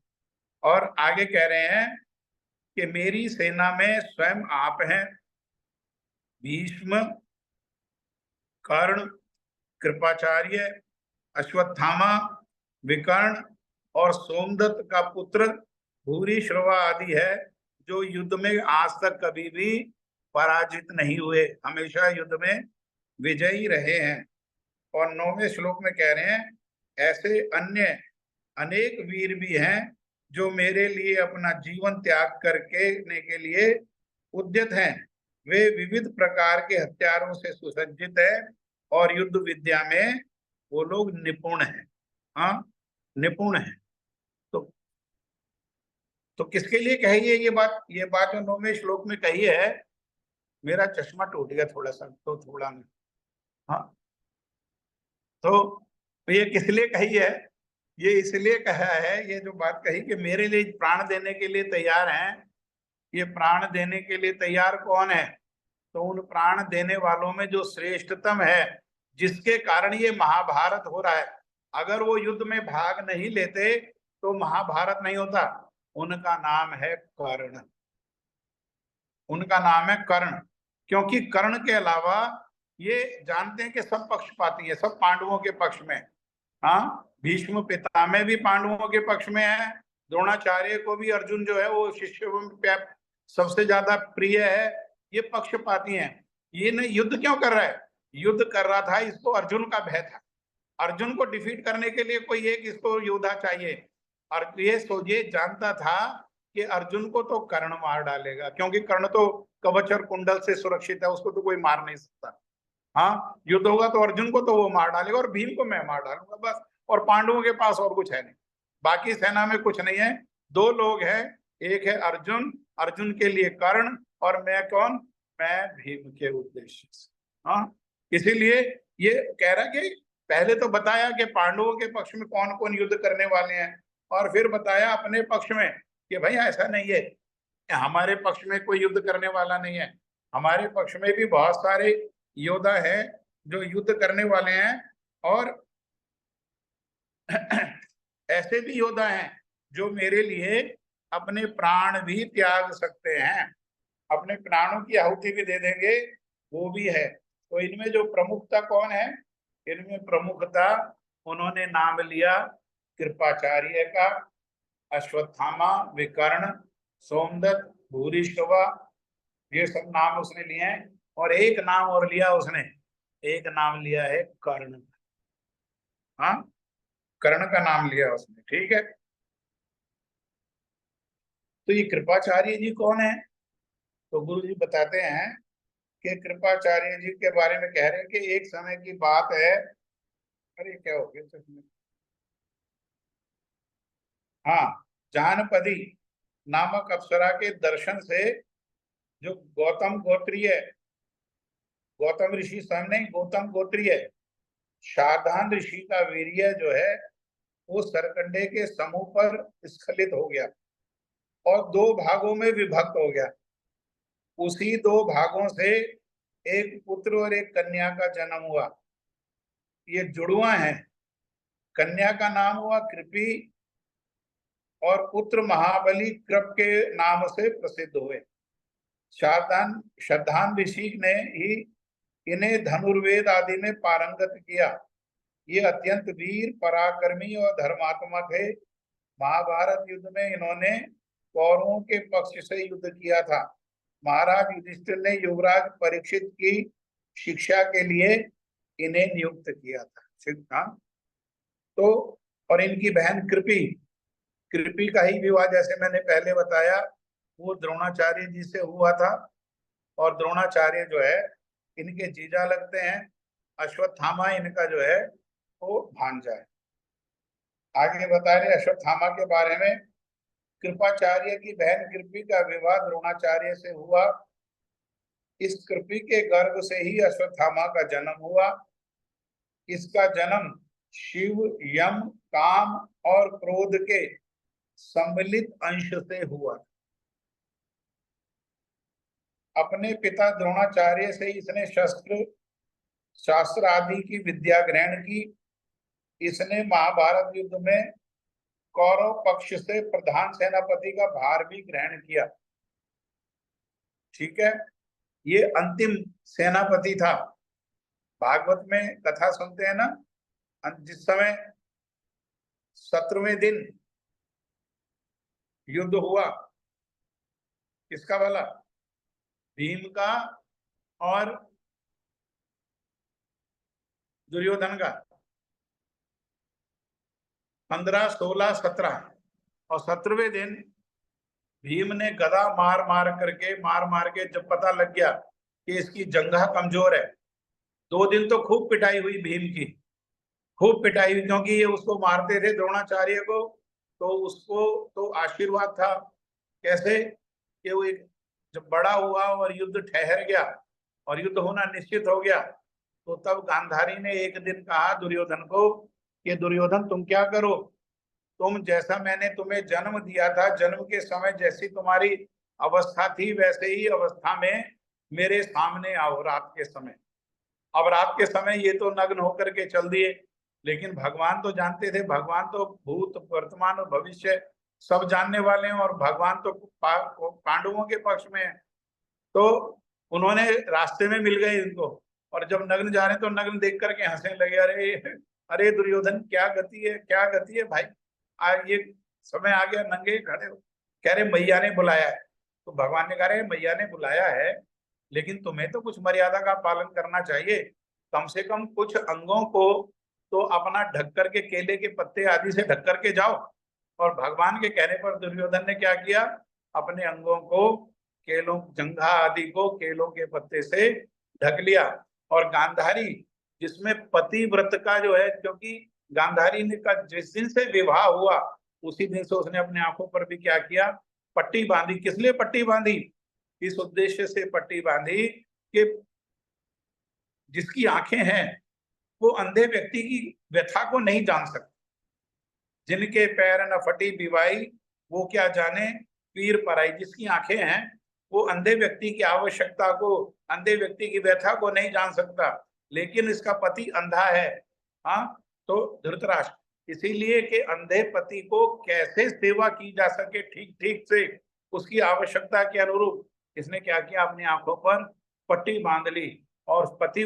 और आगे कह रहे हैं कि मेरी सेना में स्वयं आप हैं, भीष्म, कर्ण, कृपाचार्य, अश्वत्थामा, विकर्ण और सोमदत्त का पुत्र भूरिश्रवा आदि है, जो युद्ध में आज तक कभी भी पराजित नहीं हुए, हमेशा युद्ध में विजयी रहे हैं। और 9वें श्लोक में कह रहे हैं, ऐसे अन्य अनेक वीर भी हैं जो मेरे लिए अपना जीवन त्याग करने के लिए उद्यत हैं। वे विविध प्रकार के हथियारों से सुसज्जित है और युद्ध विद्या में वो लोग निपुण हैं। हाँ, निपुण हैं। तो किसके लिए कही है ये बात? ये बात जो 9वें श्लोक में कही है, मेरा चश्मा टूट गया थोड़ा सा, तो थोड़ा में, हाँ, तो ये किस लिए कही है? ये इसलिए कहा है, ये जो बात कही कि मेरे लिए प्राण देने के लिए तैयार हैं। ये प्राण देने के लिए तैयार कौन है? तो उन प्राण देने वालों में जो श्रेष्ठतम है, जिसके कारण ये महाभारत हो रहा है। अगर वो युद्ध में भाग नहीं लेते तो महाभारत नहीं होता। उनका नाम है कर्ण। उनका नाम है कर्ण, क्योंकि कर्ण के अलावा ये जानते हैं कि सब पक्षपाती है, सब पांडवों के पक्ष में। हाँ, भीष्म पितामह भी पांडवों के पक्ष में है। द्रोणाचार्य को भी अर्जुन जो है वो शिष्य सबसे ज्यादा प्रिय है। ये पक्षपाती हैं। ये नहीं युद्ध क्यों कर रहा है? युद्ध कर रहा था, इसको अर्जुन का भय था। अर्जुन को डिफीट करने के लिए कोई एक इसको योद्धा चाहिए। और ये जानता था कि अर्जुन को तो कर्ण मार डालेगा, क्योंकि कर्ण तो कवच और कुंडल से सुरक्षित है, उसको तो कोई मार नहीं सकता। हाँ, युद्ध होगा तो अर्जुन को तो वो मार डालेगा और भीम को मैं मार डालूंगा बस। और पांडवों के पास और कुछ है नहीं, बाकी सेना में कुछ नहीं है। 2 लोग हैं, एक है अर्जुन, अर्जुन के लिए कर्ण, और मैं कौन? मैं भीम के उद्देश्य से। हाँ, इसीलिए ये कह रहा कि पहले तो बताया कि पांडवों के पक्ष में कौन कौन युद्ध करने वाले हैं, और फिर बताया अपने पक्ष में कि भाई ऐसा नहीं है हमारे पक्ष में कोई युद्ध करने वाला नहीं है, हमारे पक्ष में भी बहुत सारे योद्धा है जो युद्ध करने वाले हैं। और ऐसे भी योद्धा हैं जो मेरे लिए अपने प्राण भी त्याग सकते हैं, अपने प्राणों की आहुति भी दे देंगे, वो भी है। तो इनमें जो प्रमुखता कौन है? इनमें प्रमुखता उन्होंने नाम लिया कृपाचार्य का, अश्वत्थामा, विकर्ण, सोमदत्त, भूरिश्रवा, ये सब नाम उसने लिए हैं। और एक नाम और लिया उसने, एक नाम लिया है कर्ण। हाँ, कर्ण का नाम लिया उसने, ठीक है। तो ये कृपाचार्य जी कौन है? तो गुरु जी बताते हैं कि कृपाचार्य जी के बारे में कह रहे हैं कि एक समय की बात है। अरे क्या हो गया चश्मे? हाँ, जानपदी नामक अप्सरा के दर्शन से जो गौतम गोत्रीय, गौतम ऋषि स्वयं नहीं, गौतम गोत्रीय शारदान ऋषि का वीर्य जो है वो सरकंडे के समूह पर स्खलित हो गया और 2 भागों में विभक्त हो गया। उसी 2 भागों से एक पुत्र और एक कन्या का जन्म हुआ। ये जुड़वा हैं। कन्या का नाम हुआ कृपी और पुत्र महाबली कृप के नाम से प्रसिद्ध हुए। श्रद्धान ऋषि ने ही इन्हें धनुर्वेद आदि में पारंगत किया। ये अत्यंत वीर, पराक्रमी और धर्मात्मा थे। महाभारत युद्ध में इन्होंने कौरवों के पक्ष से युद्ध किया था। महाराज युधिष्ठिर ने युवराज परीक्षित की शिक्षा के लिए इन्हें नियुक्त किया था। तो और इनकी बहन कृपी, कृपी का ही विवाह जैसे मैंने पहले बताया वो द्रोणाचार्य जी से हुआ था। और द्रोणाचार्य जो है इनके जीजा लगते हैं। अश्वत्थामा इनका जो है वो भांजा है। आगे बता रहे अश्वत्थामा के बारे में, कृपाचार्य की बहन कृपी का विवाह द्रोणाचार्य से हुआ। इस कृपी के गर्भ से ही अश्वत्थामा का जन्म हुआ। इसका जन्म शिव, यम, काम और क्रोध के सम्मिलित अंश से हुआ। अपने पिता द्रोणाचार्य से इसने शास्त्र आदि की विद्या ग्रहण की। इसने महाभारत युद्ध में कौरव पक्ष से प्रधान सेनापति का भार भी ग्रहण किया। ठीक है, ये अंतिम सेनापति था। भागवत में कथा सुनते हैं ना, जिस समय 17वें दिन युद्ध हुआ, किसका वाला, भीम का और दुर्योधन का, 15, 16, 17 और 17वें दिन भीम ने गदा मार मार के जब पता लग गया कि इसकी जंघा कमजोर है, 2 दिन तो खूब पिटाई हुई भीम की, खूब पिटाई हुई, क्योंकि ये उसको मारते थे द्रोणाचार्य को, तो उसको तो आशीर्वाद था। कैसे कि वो एक जब बड़ा हुआ और युद्ध ठहर गया और युद्ध होना निश्चित हो गया, तो तब गांधारी ने एक दिन कहा दुर्योधन को कि दुर्योधन तुम क्या करो, तुम जैसा मैंने तुम्हें जन्म दिया था, जन्म के समय जैसी तुम्हारी अवस्था थी वैसे ही अवस्था में मेरे सामने आओ रात के समय। अब रात के समय ये तो नग्न होकर के चल दिए, लेकिन भगवान तो जानते थे, भगवान तो भूत वर्तमान और भविष्य सब जानने वाले हैं, और भगवान तो पांडवों के पक्ष में है। तो उन्होंने रास्ते में मिल गए इनको, और जब नग्न जा रहे तो नग्न देख करके हंसने लगे, अरे अरे दुर्योधन क्या गति है, क्या गति है भाई, आज ये समय आ गया, नंगे खड़े हो। कह रहे मैया ने बुलाया है। तो भगवान ने कहा रहे मैया ने बुलाया है, लेकिन तुम्हें तो कुछ मर्यादा का पालन करना चाहिए, कम से कम कुछ अंगों को तो अपना ढक करके, केले के पत्ते आदि से ढक करके जाओ। और भगवान के कहने पर दुर्योधन ने क्या किया, अपने अंगों को, केलों, जंघा आदि को केलों के पत्ते से ढक लिया। और गांधारी, जिसमें पति व्रत का जो है, क्योंकि गांधारी ने का जिस दिन से विवाह हुआ उसी दिन से उसने अपने आंखों पर भी क्या किया, पट्टी बांधी। किस लिए पट्टी बांधी, इस उद्देश्य से पट्टी बांधी कि जिसकी आंखें हैं वो अंधे व्यक्ति की व्यथा को नहीं जान सकते, जिनके पैर न फटी बिवाई वो क्या जाने पीर पराई। जिसकी आंखें हैं वो अंधे व्यक्ति की आवश्यकता को, अंधे व्यक्ति की व्यथा को नहीं जान सकता, लेकिन इसका पति अंधा है। हाँ, तो धृतराष्ट्र, इसीलिए कि अंधे पति को कैसे सेवा की जा सके ठीक ठीक से, उसकी आवश्यकता के अनुरूप इसने क्या किया, अपनी आंखों पर पट्टी बांध ली और पति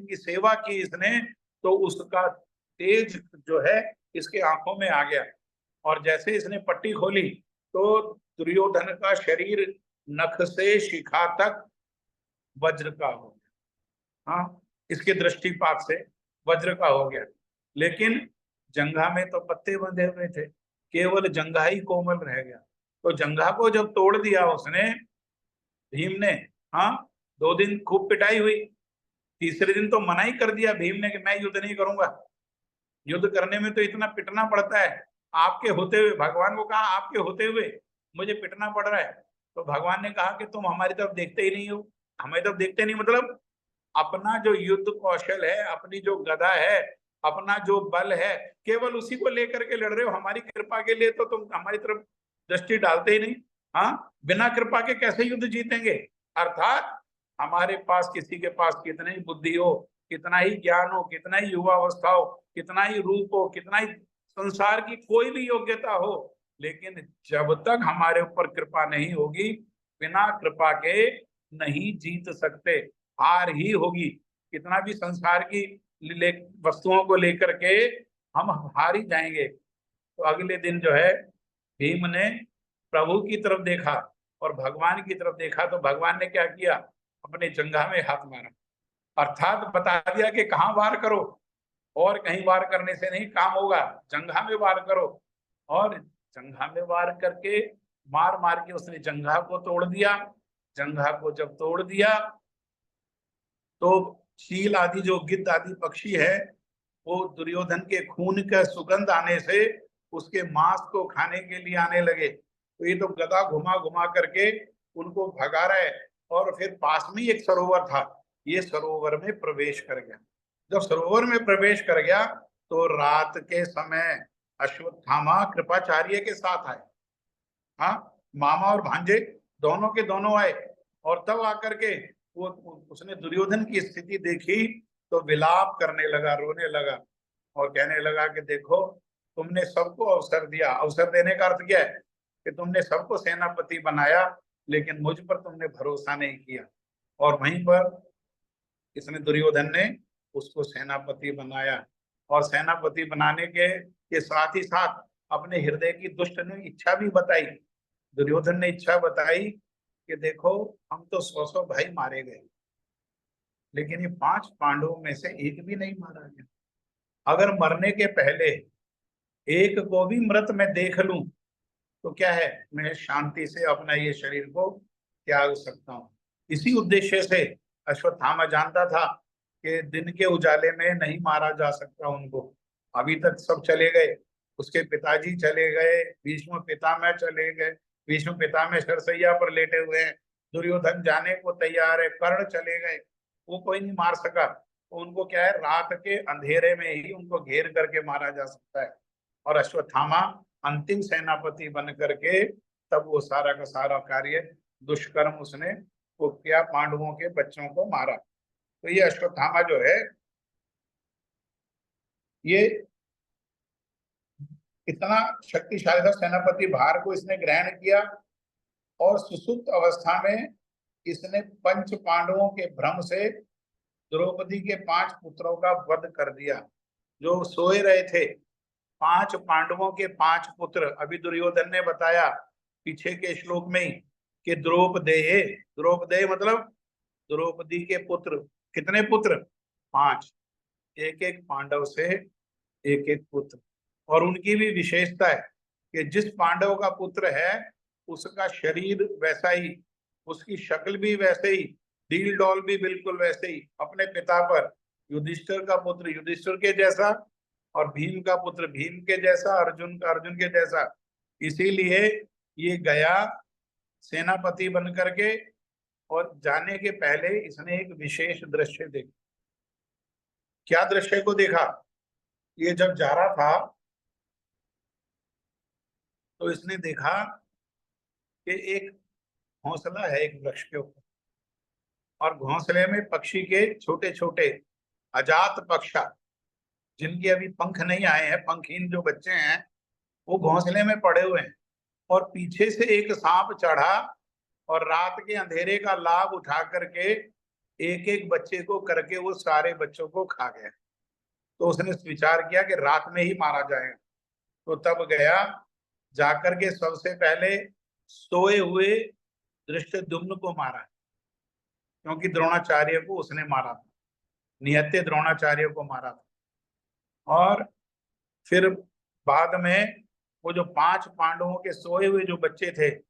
की सेवा की इसने, तो उसका तेज जो है इसके आंखों में आ गया। और जैसे इसने पट्टी खोली तो दुर्योधन का शरीर नख से शिखा तक वज्र का हो गया। हाँ, इसके दृष्टिपात से वज्र का हो गया, लेकिन जंघा में तो पत्ते बंधे हुए थे, केवल जंघा ही कोमल रह गया। तो जंघा को जब तोड़ दिया उसने, भीम ने, हाँ, 2 दिन खूब पिटाई हुई, तीसरे दिन तो मना ही कर दिया भीम ने कि मैं युद्ध नहीं करूंगा। युद्ध करने में तो इतना पिटना पड़ता है, आपके होते हुए, भगवान को कहा आपके होते हुए मुझे पिटना पड़ रहा है। तो भगवान ने कहा कि तुम हमारी तरफ देखते ही नहीं हो। हमारी तरफ देखते नहीं मतलब अपना जो युद्ध कौशल है, अपनी जो गदा है, अपना जो बल है, केवल उसी को लेकर के लड़ रहे हो। हमारी कृपा के लिए तो तुम हमारी तरफ दृष्टि डालते ही नहीं। हाँ, बिना कृपा के कैसे युद्ध जीतेंगे। अर्थात हमारे पास, किसी के पास कितनी ही बुद्धि हो, कितना ही ज्ञान हो, कितना ही युवावस्था हो, कितना ही रूप हो, कितना ही संसार की कोई भी योग्यता हो, लेकिन जब तक हमारे ऊपर कृपा नहीं होगी, बिना कृपा के नहीं जीत सकते, हार ही होगी। कितना भी संसार की वस्तुओं को लेकर के हम हार ही जाएंगे। तो अगले दिन जो है भीम ने प्रभु की तरफ देखा और भगवान की तरफ देखा, तो भगवान ने क्या किया, अपने जंघा में हाथ मारा, अर्थात बता दिया कि कहाँ वार करो, और कहीं वार करने से नहीं काम होगा, जंघा में वार करो। और जंघा में वार करके मार मार के उसने जंघा को तोड़ दिया। जंघा को जब तोड़ दिया तो चील आदि जो गिद्ध आदि पक्षी है, वो दुर्योधन के खून का सुगंध आने से उसके मांस को खाने के लिए आने लगे। तो ये तो गदा घुमा घुमा करके उनको भगा रहा है। और फिर पास में एक सरोवर था, ये सरोवर में प्रवेश कर गया। जब सरोवर में प्रवेश कर गया तो रात के समय अश्वत्थामा कृपाचार्य के साथ आए। हाँ, मामा और भांजे दोनों के दोनों आए, और तब आकर के वो उसने दुर्योधन की स्थिति देखी तो विलाप करने लगा, रोने लगा और कहने लगा कि देखो तुमने सबको अवसर दिया। अवसर देने का अर्थ क्या है कि तुमने सबको सेनापति बनाया, लेकिन मुझ पर तुमने भरोसा नहीं किया। और वहीं पर इसने दुर्योधन ने उसको सेनापति बनाया, और सेनापति बनाने के साथ ही साथ अपने हृदय की दुष्ट ने इच्छा भी बताई। दुर्योधन ने इच्छा बताई कि देखो, हम तो 100 भाई मारे गए, लेकिन ये 5 पांडवों में से एक भी नहीं मारा गया। अगर मरने के पहले एक को भी मृत में देख लूं तो क्या है, मैं शांति से अपना ये शरीर को त्याग सकता हूँ। इसी उद्देश्य से अश्वत्थामा जानता था कि दिन के उजाले में नहीं मारा जा सकता उनको। अभी तक सब चले गए, उसके पिताजी चले गए, भीष्म पितामह चले गए, भीष्म पितामह सरसैया पर लेटे हुए हैं, दुर्योधन जाने को तैयार है, कर्ण चले गए, वो कोई नहीं मार सका। तो उनको क्या है, रात के अंधेरे में ही उनको घेर करके मारा जा सकता है। और अश्वत्थामा अंतिम सेनापति बन करके तब वो सारा का सारा कार्य, दुष्कर्म उसने वो किया, पांडवों के बच्चों को मारा। तो ये अश्वत्थामा जो है, ये इतना शक्तिशाली था, सेनापति भार को इसने ग्रहण किया। और सुसुप्त अवस्था में इसने पंच पांडवों के भ्रम से द्रौपदी के 5 पुत्रों का वध कर दिया। जो सोए रहे थे 5 पांडवों के 5 पुत्र, अभी दुर्योधन ने बताया पीछे के श्लोक में ही कि द्रौपदेय, द्रौपदेय मतलब द्रौपदी के पुत्र। कितने पुत्र? 5। एक एक पांडव से एक एक पुत्र। और उनकी भी विशेषता है कि जिस पांडव का पुत्र है उसका शरीर वैसा ही, उसकी शक्ल भी वैसे ही, डील डॉल भी बिल्कुल वैसे ही, अपने पिता पर। युधिष्ठिर का पुत्र युधिष्ठिर के जैसा, और भीम का पुत्र भीम के जैसा, अर्जुन का अर्जुन के जैसा। इसीलिए ये गया सेनापति बन करके, और जाने के पहले इसने एक विशेष दृश्य देखा। क्या दृश्य को देखा? ये जब जा रहा था तो इसने देखा कि एक घोंसला है एक वृक्ष के ऊपर, और घोंसले में पक्षी के छोटे छोटे अजात पक्षा, जिनके अभी पंख नहीं आए हैं, पंखहीन जो बच्चे हैं, वो घोंसले में पड़े हुए हैं। और पीछे से एक सांप चढ़ा और रात के अंधेरे का लाभ उठा करके एक एक बच्चे को करके वो सारे बच्चों को खा गया। तो उसने विचार किया कि रात में ही मारा जाएगा। तो तब गया, जाकर के सबसे पहले सोए हुए धृष्टद्युम्न को मारा, क्योंकि द्रोणाचार्य को उसने मारा था, निहत्थे द्रोणाचार्य को मारा था। और फिर बाद में वो जो 5 पांडवों के सोए हुए जो बच्चे थे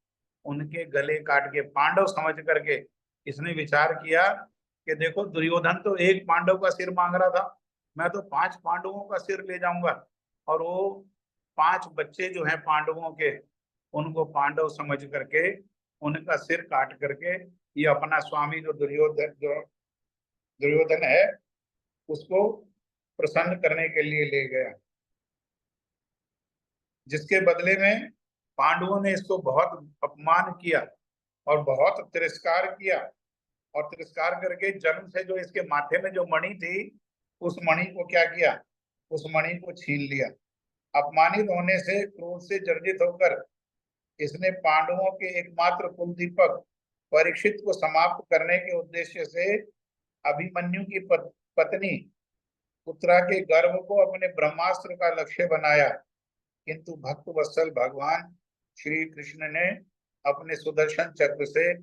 उनके गले काट के, पांडव समझ करके इसने विचार किया कि देखो, दुर्योधन तो एक पांडव का सिर मांग रहा था, मैं तो 5 पांडवों का सिर ले जाऊंगा। और वो 5 बच्चे जो हैं पांडवों के, उनको पांडव समझ करके उनका सिर काट करके ये अपना स्वामी जो दुर्योधन है उसको प्रसन्न करने के लिए ले गया। जिसके बदले में पांडवों ने इसको बहुत अपमान किया और बहुत तिरस्कार किया। और तिरस्कार करके जन्म से जो इसके माथे में जो मणि थी, उस मणि को क्या किया, उस मणि को छीन लिया। अपमानित होने से, क्रोध से जर्जित होकर इसने पांडवों के एकमात्र कुलदीपक परीक्षित को समाप्त करने के उद्देश्य से अभिमन्यु की पत्नी उत्तरा के गर्भ को अपने ब्रह्मास्त्र का लक्ष्य बनाया। किंतु भक्त वत्सल भगवान श्री कृष्ण ने अपने सुदर्शन चक्र से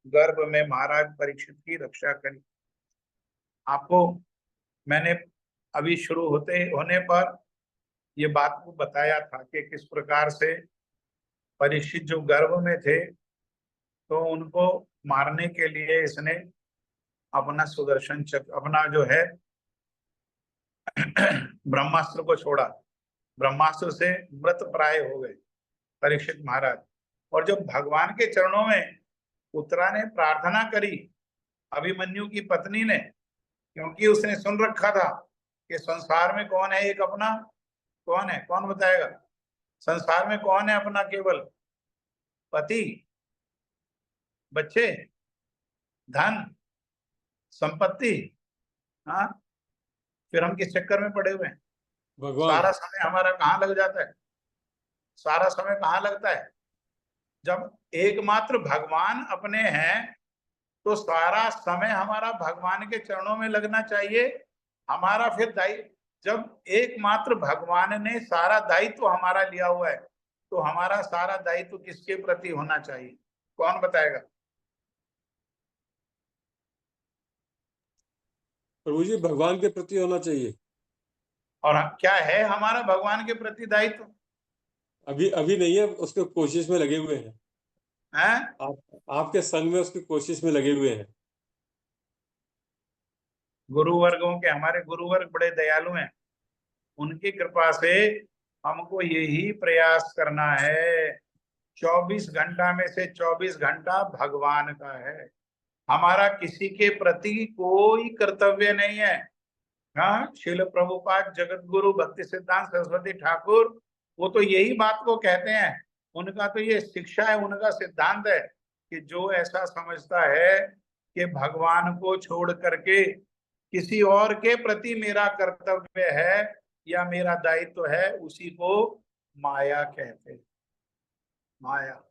गर्भ में महाराज परीक्षित की रक्षा करी। आपको मैंने अभी शुरू होने पर ये बात को बताया था कि किस प्रकार से परीक्षित जो गर्भ में थे तो उनको मारने के लिए इसने अपना सुदर्शन चक्र, अपना जो है ब्रह्मास्त्र को छोड़ा। ब्रह्मास्त्र से मृत प्राय हो गए परीक्षित महाराज। और जब भगवान के चरणों में उत्तरा ने प्रार्थना करी, अभिमन्यु की पत्नी ने, क्योंकि उसने सुन रखा था कि संसार में कौन है एक अपना, कौन है, कौन बताएगा? संसार में कौन है अपना? केवल पति, बच्चे, धन, संपत्ति। हाँ, फिर हम किस चक्कर में पड़े हुए हैं? भगवान सारा समय हमारा कहाँ लग जाता है? सारा समय कहाँ लगता है? जब एकमात्र भगवान अपने हैं तो सारा समय हमारा भगवान के चरणों में लगना चाहिए। हमारा फिर दायित्व, जब एकमात्र भगवान ने सारा दायित्व हमारा लिया हुआ है तो हमारा सारा दायित्व किसके प्रति होना चाहिए? कौन बताएगा? प्रभु जी, भगवान के प्रति होना चाहिए। और क्या है हमारा भगवान के प्रति दायित्व? अभी नहीं है, उसके कोशिश में लगे हुए हैं। हैं? आपके संग में उसकी कोशिश में लगे हुए हैं। गुरुवर्गों के, हमारे गुरुवर्ग बड़े दयालु हैं, उनकी कृपा से हमको यही प्रयास करना है। 24 घंटा में से 24 घंटा भगवान का है, हमारा किसी के प्रति कोई कर्तव्य नहीं है। हाँ, श्रील प्रभुपाद जगत गुरु भक्ति सिद्धांत सरस्वती ठाकुर वो तो यही बात को कहते हैं, उनका तो ये शिक्षा है, उनका सिद्धांत है कि जो ऐसा समझता है कि भगवान को छोड़ करके किसी और के प्रति मेरा कर्तव्य है या मेरा दायित्व है, उसी को माया कहते हैं। माया।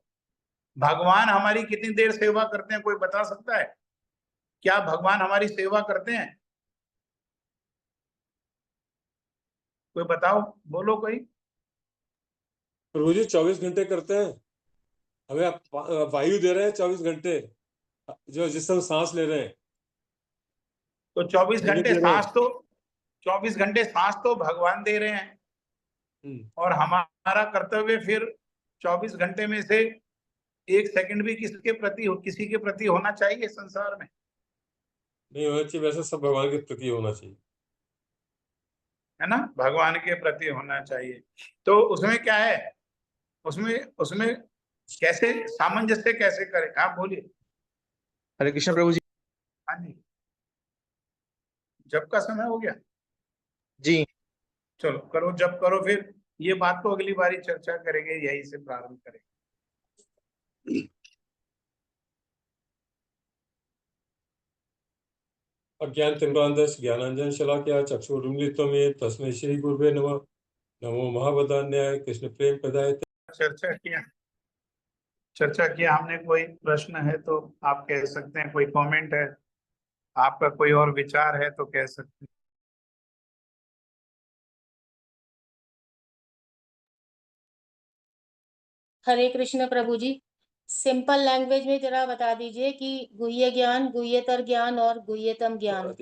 भगवान हमारी कितनी देर सेवा करते हैं, कोई बता सकता है? क्या भगवान हमारी सेवा करते हैं? कोई बताओ, बोलो कोई। प्रभु जी 24 घंटे करते हैं। हमें आप वायु दे रहे हैं 24 घंटे, जो जिससे हम सांस ले रहे हैं। तो 24 घंटे सांस तो 24 घंटे सांस तो भगवान दे रहे हैं, और हमारा कर्तव्य फिर 24 घंटे में से 1 सेकंड भी किसी के प्रति होना चाहिए संसार में? नहीं होना चाहिए, वैसे सब भगवान के प्रति होना चाहिए, है ना? भगवान के प्रति होना चाहिए। तो उसमें क्या है, उसमें कैसे सामंजस्य कैसे करें? हाँ बोलिए। हरे कृष्ण प्रभु जी। हाँ जी, जब का समय हो गया जी। चलो करो, जब करो, फिर ये बात तो अगली बारी चर्चा करेंगे, यही से प्रारंभ करेंगे। अज्ञानतिमिरान्धस्य ज्ञानाञ्जन शलाकया चक्षुरुन्मिलितं येन तस्मै श्री गुरुवे नमः। नमो महावदान्याय कृष्ण प्रेम प्रदायते। चर्चा किया हमने। कोई प्रश्न है तो आप कह सकते हैं, कोई कमेंट है आपका, कोई और विचार है तो कह सकते हैं। हरे कृष्ण प्रभु जी, सिंपल लैंग्वेज में जरा बता दीजिए कि गुह्य ज्ञान, गुह्यतर ज्ञान और गुह्यतम ज्ञान।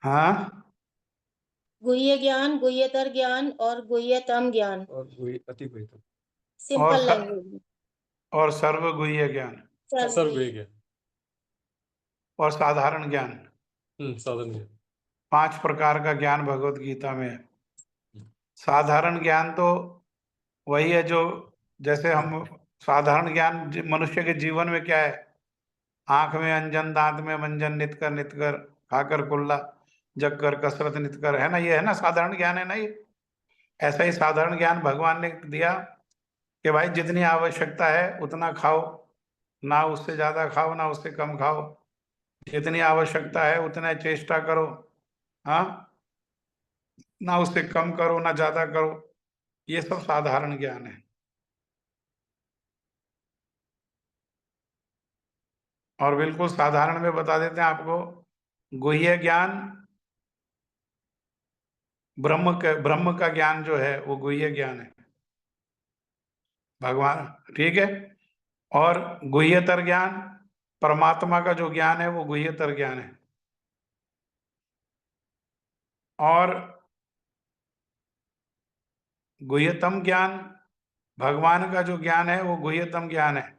हाँ, गुह्य ज्ञान, गुह्यतर ज्ञान और गुह्यतम ज्ञान, और अति गुह्यतम, सिंपल लैंग्वेज में। और सर्वगुह्य ज्ञान, सर्वगुह्य ज्ञान और साधारण ज्ञान। साधारण ज्ञान। 5 प्रकार का ज्ञान भगवत गीता में है। साधारण ज्ञान तो वही है जो, जैसे हम साधारण ज्ञान मनुष्य के जीवन में क्या है? आंख में अंजन, दांत में मंजन, नित कर खाकर कुल्ला, जग कर कसरत नित कर, है ना? ये है ना साधारण ज्ञान, है ना ये? ऐसा ही साधारण ज्ञान भगवान ने दिया कि भाई जितनी आवश्यकता है उतना खाओ, ना उससे ज्यादा खाओ ना उससे कम खाओ, जितनी आवश्यकता है उतना चेष्टा करो, हाँ, ना उससे कम करो ना ज्यादा करो। ये सब साधारण ज्ञान है। और बिल्कुल साधारण में बता देते हैं आपको, गुह्य ज्ञान, ब्रह्म का ज्ञान जो है वो गुह्य ज्ञान है भगवान, ठीक है। और गुह्यतर ज्ञान, परमात्मा का जो ज्ञान है वो गुह्यतर ज्ञान है। और गुह्यतम ज्ञान, भगवान का जो ज्ञान है वो गुह्यतम ज्ञान है।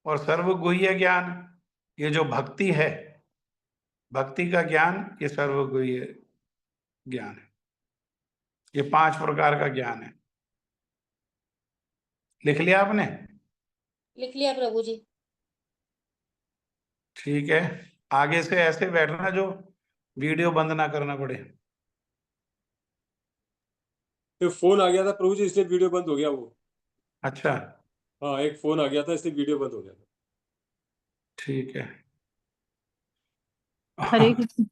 और सर्वगुह्य ज्ञान, ये जो भक्ति है, भक्ति का ज्ञान, ये सर्वगुह्य ज्ञान है। ये 5 प्रकार का ज्ञान है। लिख लिया आपने? लिख लिया प्रभु जी। ठीक है, आगे से ऐसे बैठना जो वीडियो बंद ना करना पड़े। तो फोन आ गया था प्रभु जी, इसलिए वीडियो बंद हो गया वो। अच्छा, हाँ, एक फोन आ गया था इसलिए वीडियो बंद हो गया था। ठीक है। हरे कृष्ण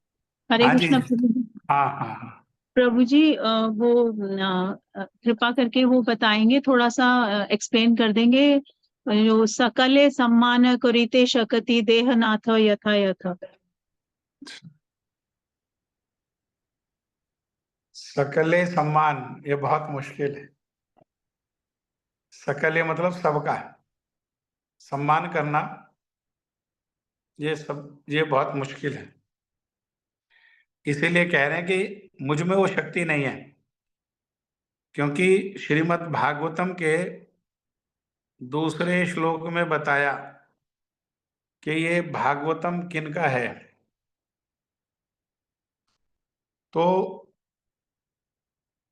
हाँ जी, प्रभु जी। हाँ हाँ हाँ। प्रभु जी वो कृपा करके वो बताएंगे, थोड़ा सा एक्सप्लेन कर देंगे, जो सकले सम्मान करिते शकति देहनाथ यथा यथा। सकले सम्मान, ये बहुत मुश्किल है। सकले मतलब सबका सम्मान करना, ये बहुत मुश्किल है। इसीलिए कह रहे हैं कि मुझ में वो शक्ति नहीं है, क्योंकि श्रीमद् भागवतम के दूसरे श्लोक में बताया कि ये भागवतम किनका है। तो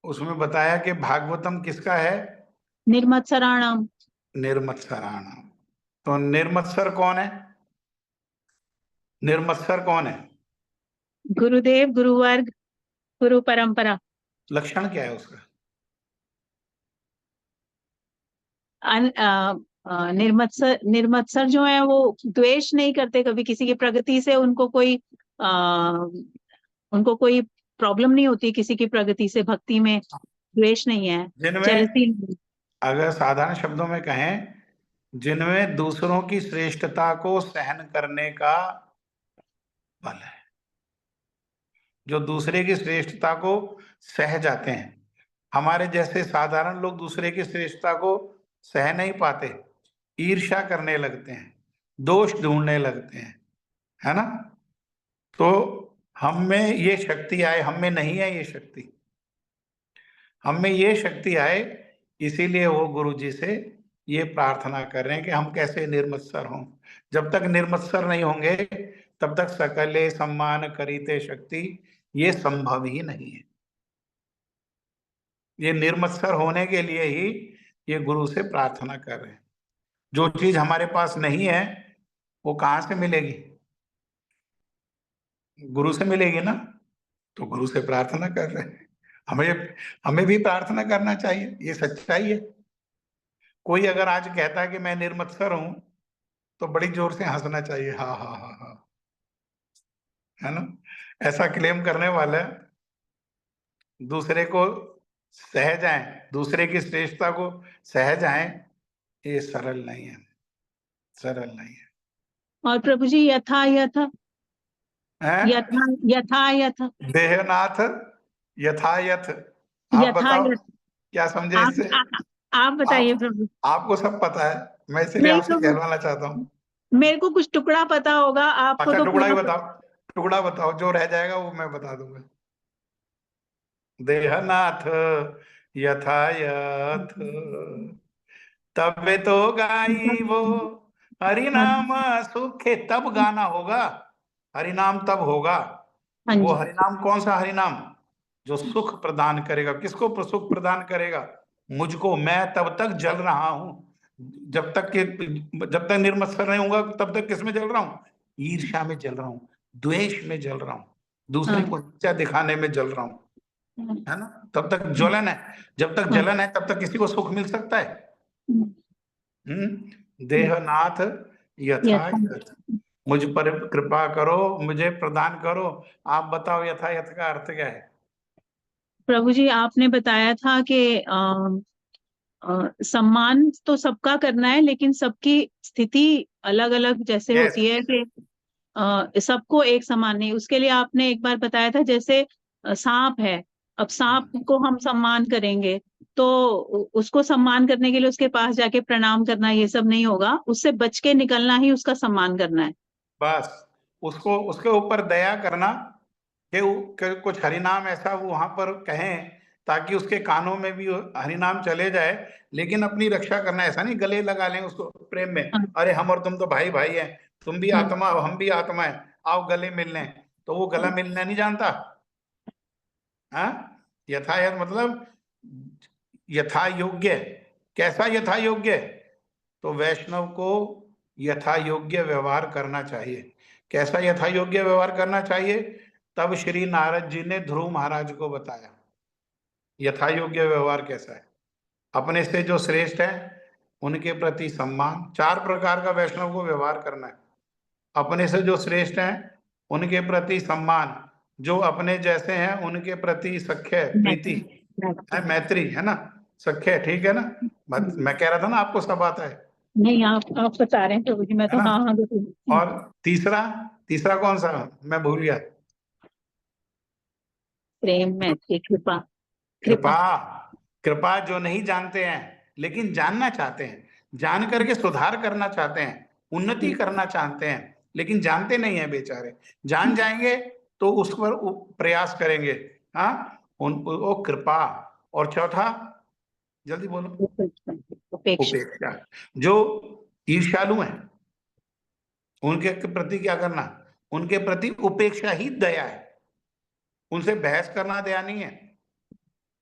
उसमें बताया कि भागवतम किसका है? निर्मत्सराणाम। निर्मत्सराणाम। तो निर्मत्सर कौन है? निर्मत्सर कौन है? गुरुदेव, गुरुवर्ग, गुरु परंपरा। लक्षण क्या है उसका? निर्मत्सर जो है वो द्वेष नहीं करते कभी किसी की प्रगति से, उनको कोई प्रॉब्लम नहीं होती किसी की प्रगति से, भक्ति में द्वेष नहीं है, जिनमें, जेलसी नहीं। अगर साधारण शब्दों में कहें, जिनमें दूसरों की श्रेष्ठता को सहन करने का बल है, जो दूसरे की श्रेष्ठता को सह जाते हैं। हमारे जैसे साधारण लोग दूसरे की श्रेष्ठता को सह नहीं पाते, ईर्ष्या करने लगते हैं, दोष ढूंढने लगते हैं, है ना? तो हम में ये शक्ति आए, हम में नहीं है ये शक्ति, हम में ये शक्ति आए, इसीलिए वो गुरु जी से ये प्रार्थना कर रहे हैं कि हम कैसे निर्मत्सर हों। जब तक निर्मत्सर नहीं होंगे तब तक सकले सम्मान करीते शक्ति ये संभव ही नहीं है। ये निर्मत्सर होने के लिए ही ये गुरु से प्रार्थना कर रहे हैं। जो चीज हमारे पास नहीं है वो कहाँ से मिलेगी? गुरु से मिलेगी ना। तो गुरु से प्रार्थना कर रहे हैं। हमें भी प्रार्थना करना चाहिए, ये सच्चाई है। कोई अगर आज कहता है कि मैं निर्मत्सर हूं तो बड़ी जोर से हंसना चाहिए, हा हा हा हा, है ना? ऐसा क्लेम करने वाला दूसरे को सह जाए, दूसरे की श्रेष्ठता को सह जाए, ये सरल नहीं है, सरल नहीं है। और प्रभु जी यथा यथा, हैं? यथा यथा यथा, देहनाथ यथायथ। आप यथा बताओ यथा। क्या समझे आप इससे? आप बताइए आप प्रभु। आपको सब पता है, मैं इसलिए नहीं आपसे प्रभु, कहलवाना चाहता हूँ। मेरे को कुछ टुकड़ा पता होगा, आपको अच्छा, तो टुकड़ा ही पूरा बताओ, टुकड़ा बताओ, जो रह जाएगा वो मैं बता दूंगा। देहनाथ यथायथ, तबे तो गाई वो हरि नाम सुखे, तब गाना होगा। हरि नाम तब होगा। हाँ वो जी। हरि नाम कौन सा हरि नाम? जो सुख प्रदान करेगा। किसको सुख प्रदान करेगा? मुझको। मैं तब तक जल रहा हूं, जब तक निर्मत्सर नहीं होगा तब तक किसमें जल रहा हूं? ईर्ष्या में जल रहा हूं, द्वेष में जल रहा हूं, दूसरे हाँ। को नीचा दिखाने में जल रहा हूं, है ना? तब तक हाँ। ज्वलन है। जब तक हाँ। जलन है तब तक किसी को सुख मिल सकता है? देहनाथ यथा। यथायथ, मुझ पर कृपा करो, मुझे प्रदान करो। आप बताओ यथायथ का अर्थ क्या है? प्रभु जी आपने बताया था कि सम्मान तो सबका करना है, लेकिन सबकी स्थिति अलग अलग जैसे यस। होती है कि सबको एक समान नहीं। उसके लिए आपने एक बार बताया था, जैसे सांप है, अब सांप को हम सम्मान करेंगे तो उसको सम्मान करने के लिए उसके पास जाके प्रणाम करना ये सब नहीं होगा, उससे बच के निकलना ही उसका सम्मान करना है। बस उसको, उसके ऊपर दया करना कि कुछ हरिनाम ऐसा वो वहां पर कहें ताकि उसके कानों में भी हरिनाम चले जाए, लेकिन अपनी रक्षा करना। ऐसा नहीं गले लगा लें उसको प्रेम में, हाँ। अरे हम और तुम तो भाई भाई हैं, तुम भी हाँ। आत्मा हो हम भी आत्मा है, आओ गले मिल लें। तो वो गला मिलना नहीं जानता। हाँ, यथायथ मतलब यथा योग्य। कैसा यथा योग्य? तो वैष्णव को यथा योग्य व्यवहार करना चाहिए। कैसा यथा योग्य व्यवहार करना चाहिए? तब श्री नारद जी ने ध्रुव महाराज को बताया यथा योग्य व्यवहार कैसा है। अपने से जो श्रेष्ठ है उनके प्रति सम्मान। 4 प्रकार का वैष्णव को व्यवहार करना है। अपने से जो श्रेष्ठ है उनके प्रति सम्मान, जो अपने जैसे हैं उनके प्रति सख्य प्रीति है, मैत्री है ना, सख्य, ठीक है ना। मैं कह रहा था ना आपको सब आता है नहीं, आप बता रहे हैं प्रभु जी, मैं तो है ना? हाँ हाँ और तीसरा कौन सा, मैं भूल गया। प्रेम, मैत्री, कृपा। कृपा। कृपा जो नहीं जानते हैं लेकिन जानना चाहते हैं, जान करके सुधार करना चाहते हैं, उन्नति करना चाहते हैं, लेकिन जानते नहीं है बेचारे। जान जाएंगे तो उस पर प्रयास करेंगे। हाँ, वो कृपा। और चौथा, जल्दी बोलो। उपेक्षा। उपेक्षा। जो ईर्ष्यालु हैं उनके प्रति क्या करना, उनके प्रति उपेक्षा ही दया है। उनसे बहस करना दया नहीं है,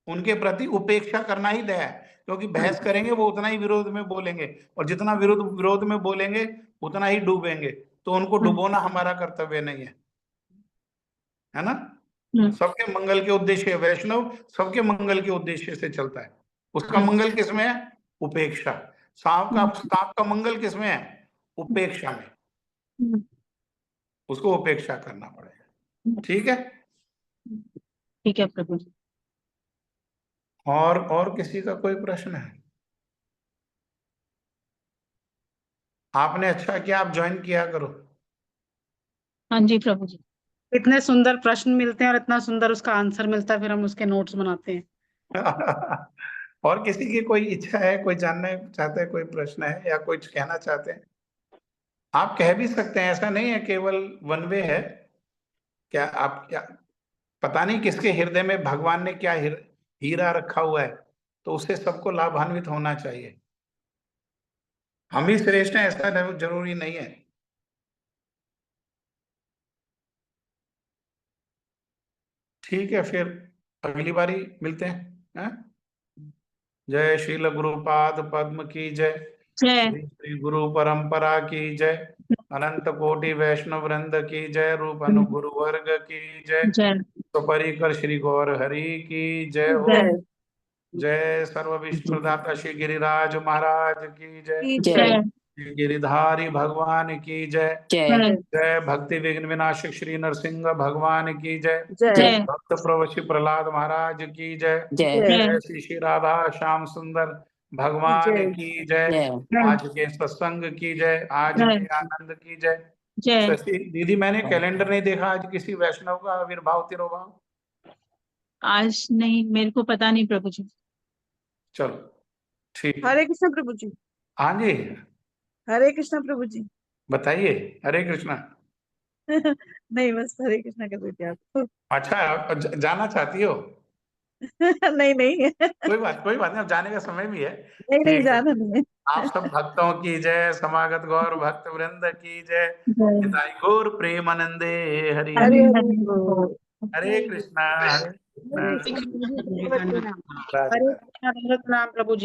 उनके प्रति उपेक्षा करना ही दया है। क्योंकि बहस करेंगे वो उतना ही विरोध में बोलेंगे, और जितना विरोध में बोलेंगे उतना ही डूबेंगे। तो उनको डुबोना हमारा कर्तव्य नहीं है ना। सबके मंगल के उद्देश्य, वैष्णव सबके मंगल के उद्देश्य से चलता है। उसका मंगल किसमें है? उपेक्षा। सांप का मंगल किसमें है? उपेक्षा में। उसको उपेक्षा करना पड़ेगा, ठीक है। ठीक है प्रभु जी। और किसी का कोई प्रश्न है? आपने अच्छा किया, आप ज्वाइन किया करो। हाँ जी प्रभु जी। इतने सुंदर प्रश्न मिलते हैं और इतना सुंदर उसका आंसर मिलता है, फिर हम उसके नोट्स बनाते हैं। और किसी की कोई इच्छा है, कोई जानना चाहते हैं, कोई प्रश्न है या कुछ कहना चाहते हैं, आप कह भी सकते हैं। ऐसा नहीं है केवल वन वे है। क्या पता नहीं किसके हृदय में भगवान ने क्या हीरा रखा हुआ है, तो उससे सबको लाभान्वित होना चाहिए। हम ही श्रेष्ठ हैं ऐसा जरूरी नहीं है। ठीक है, फिर अगली बारी मिलते हैं। जय श्रील गुरुपाद पद्म की जय। जय। श्री श्री गुरु परंपरा की जय। अनंत कोटि वैष्णव वृंद की जय। रूप अनु गुरु वर्ग की जय। जय। सुपरिकर श्री गौर हरि की जय हो। जय। जय सर्व विष्णुदाता श्री गिरिराज महाराज की जय। जय। श्री गिरिधारी भगवान की जय। जय। जय भक्ति विघ्न विनाशक श्री नरसिंह भगवान की जय। जय। भक्त प्रभु श्री प्रहलाद महाराज की जय। जय। जय श्री श्री राधा श्याम सुंदर भगवान की जय। आज के सत्संग की जय, आज जय। के आनंद की जय। जय। शशि दीदी, मैंने कैलेंडर नहीं देखा आज किसी वैष्णव का आविर्भाव तिरुभाव। आज नहीं, मेरे को पता नहीं प्रभु जी। चलो ठीक है। हरे कृष्ण प्रभु जी। हाँ जी, हरे कृष्ण प्रभु जी। बताइए। हरे कृष्णा। नहीं, बस हरे कृष्णा कर देते आप। अच्छा, जाना चाहती हो? नहीं नहीं कोई बात नहीं, अब जाने का समय भी है। नहीं नहीं, ठीक है। जाना नहीं है। आप सब भक्तों की जय, समागत गौर भक्त वृंद की जय। जय। निताई गौर प्रेमानंदे हरि हरे हरि। हरे बोल। हरे कृष्णा हरे कृष्णा। हरे कृष्ण राधे हरे राधे। कृष्ण प्रभु जी।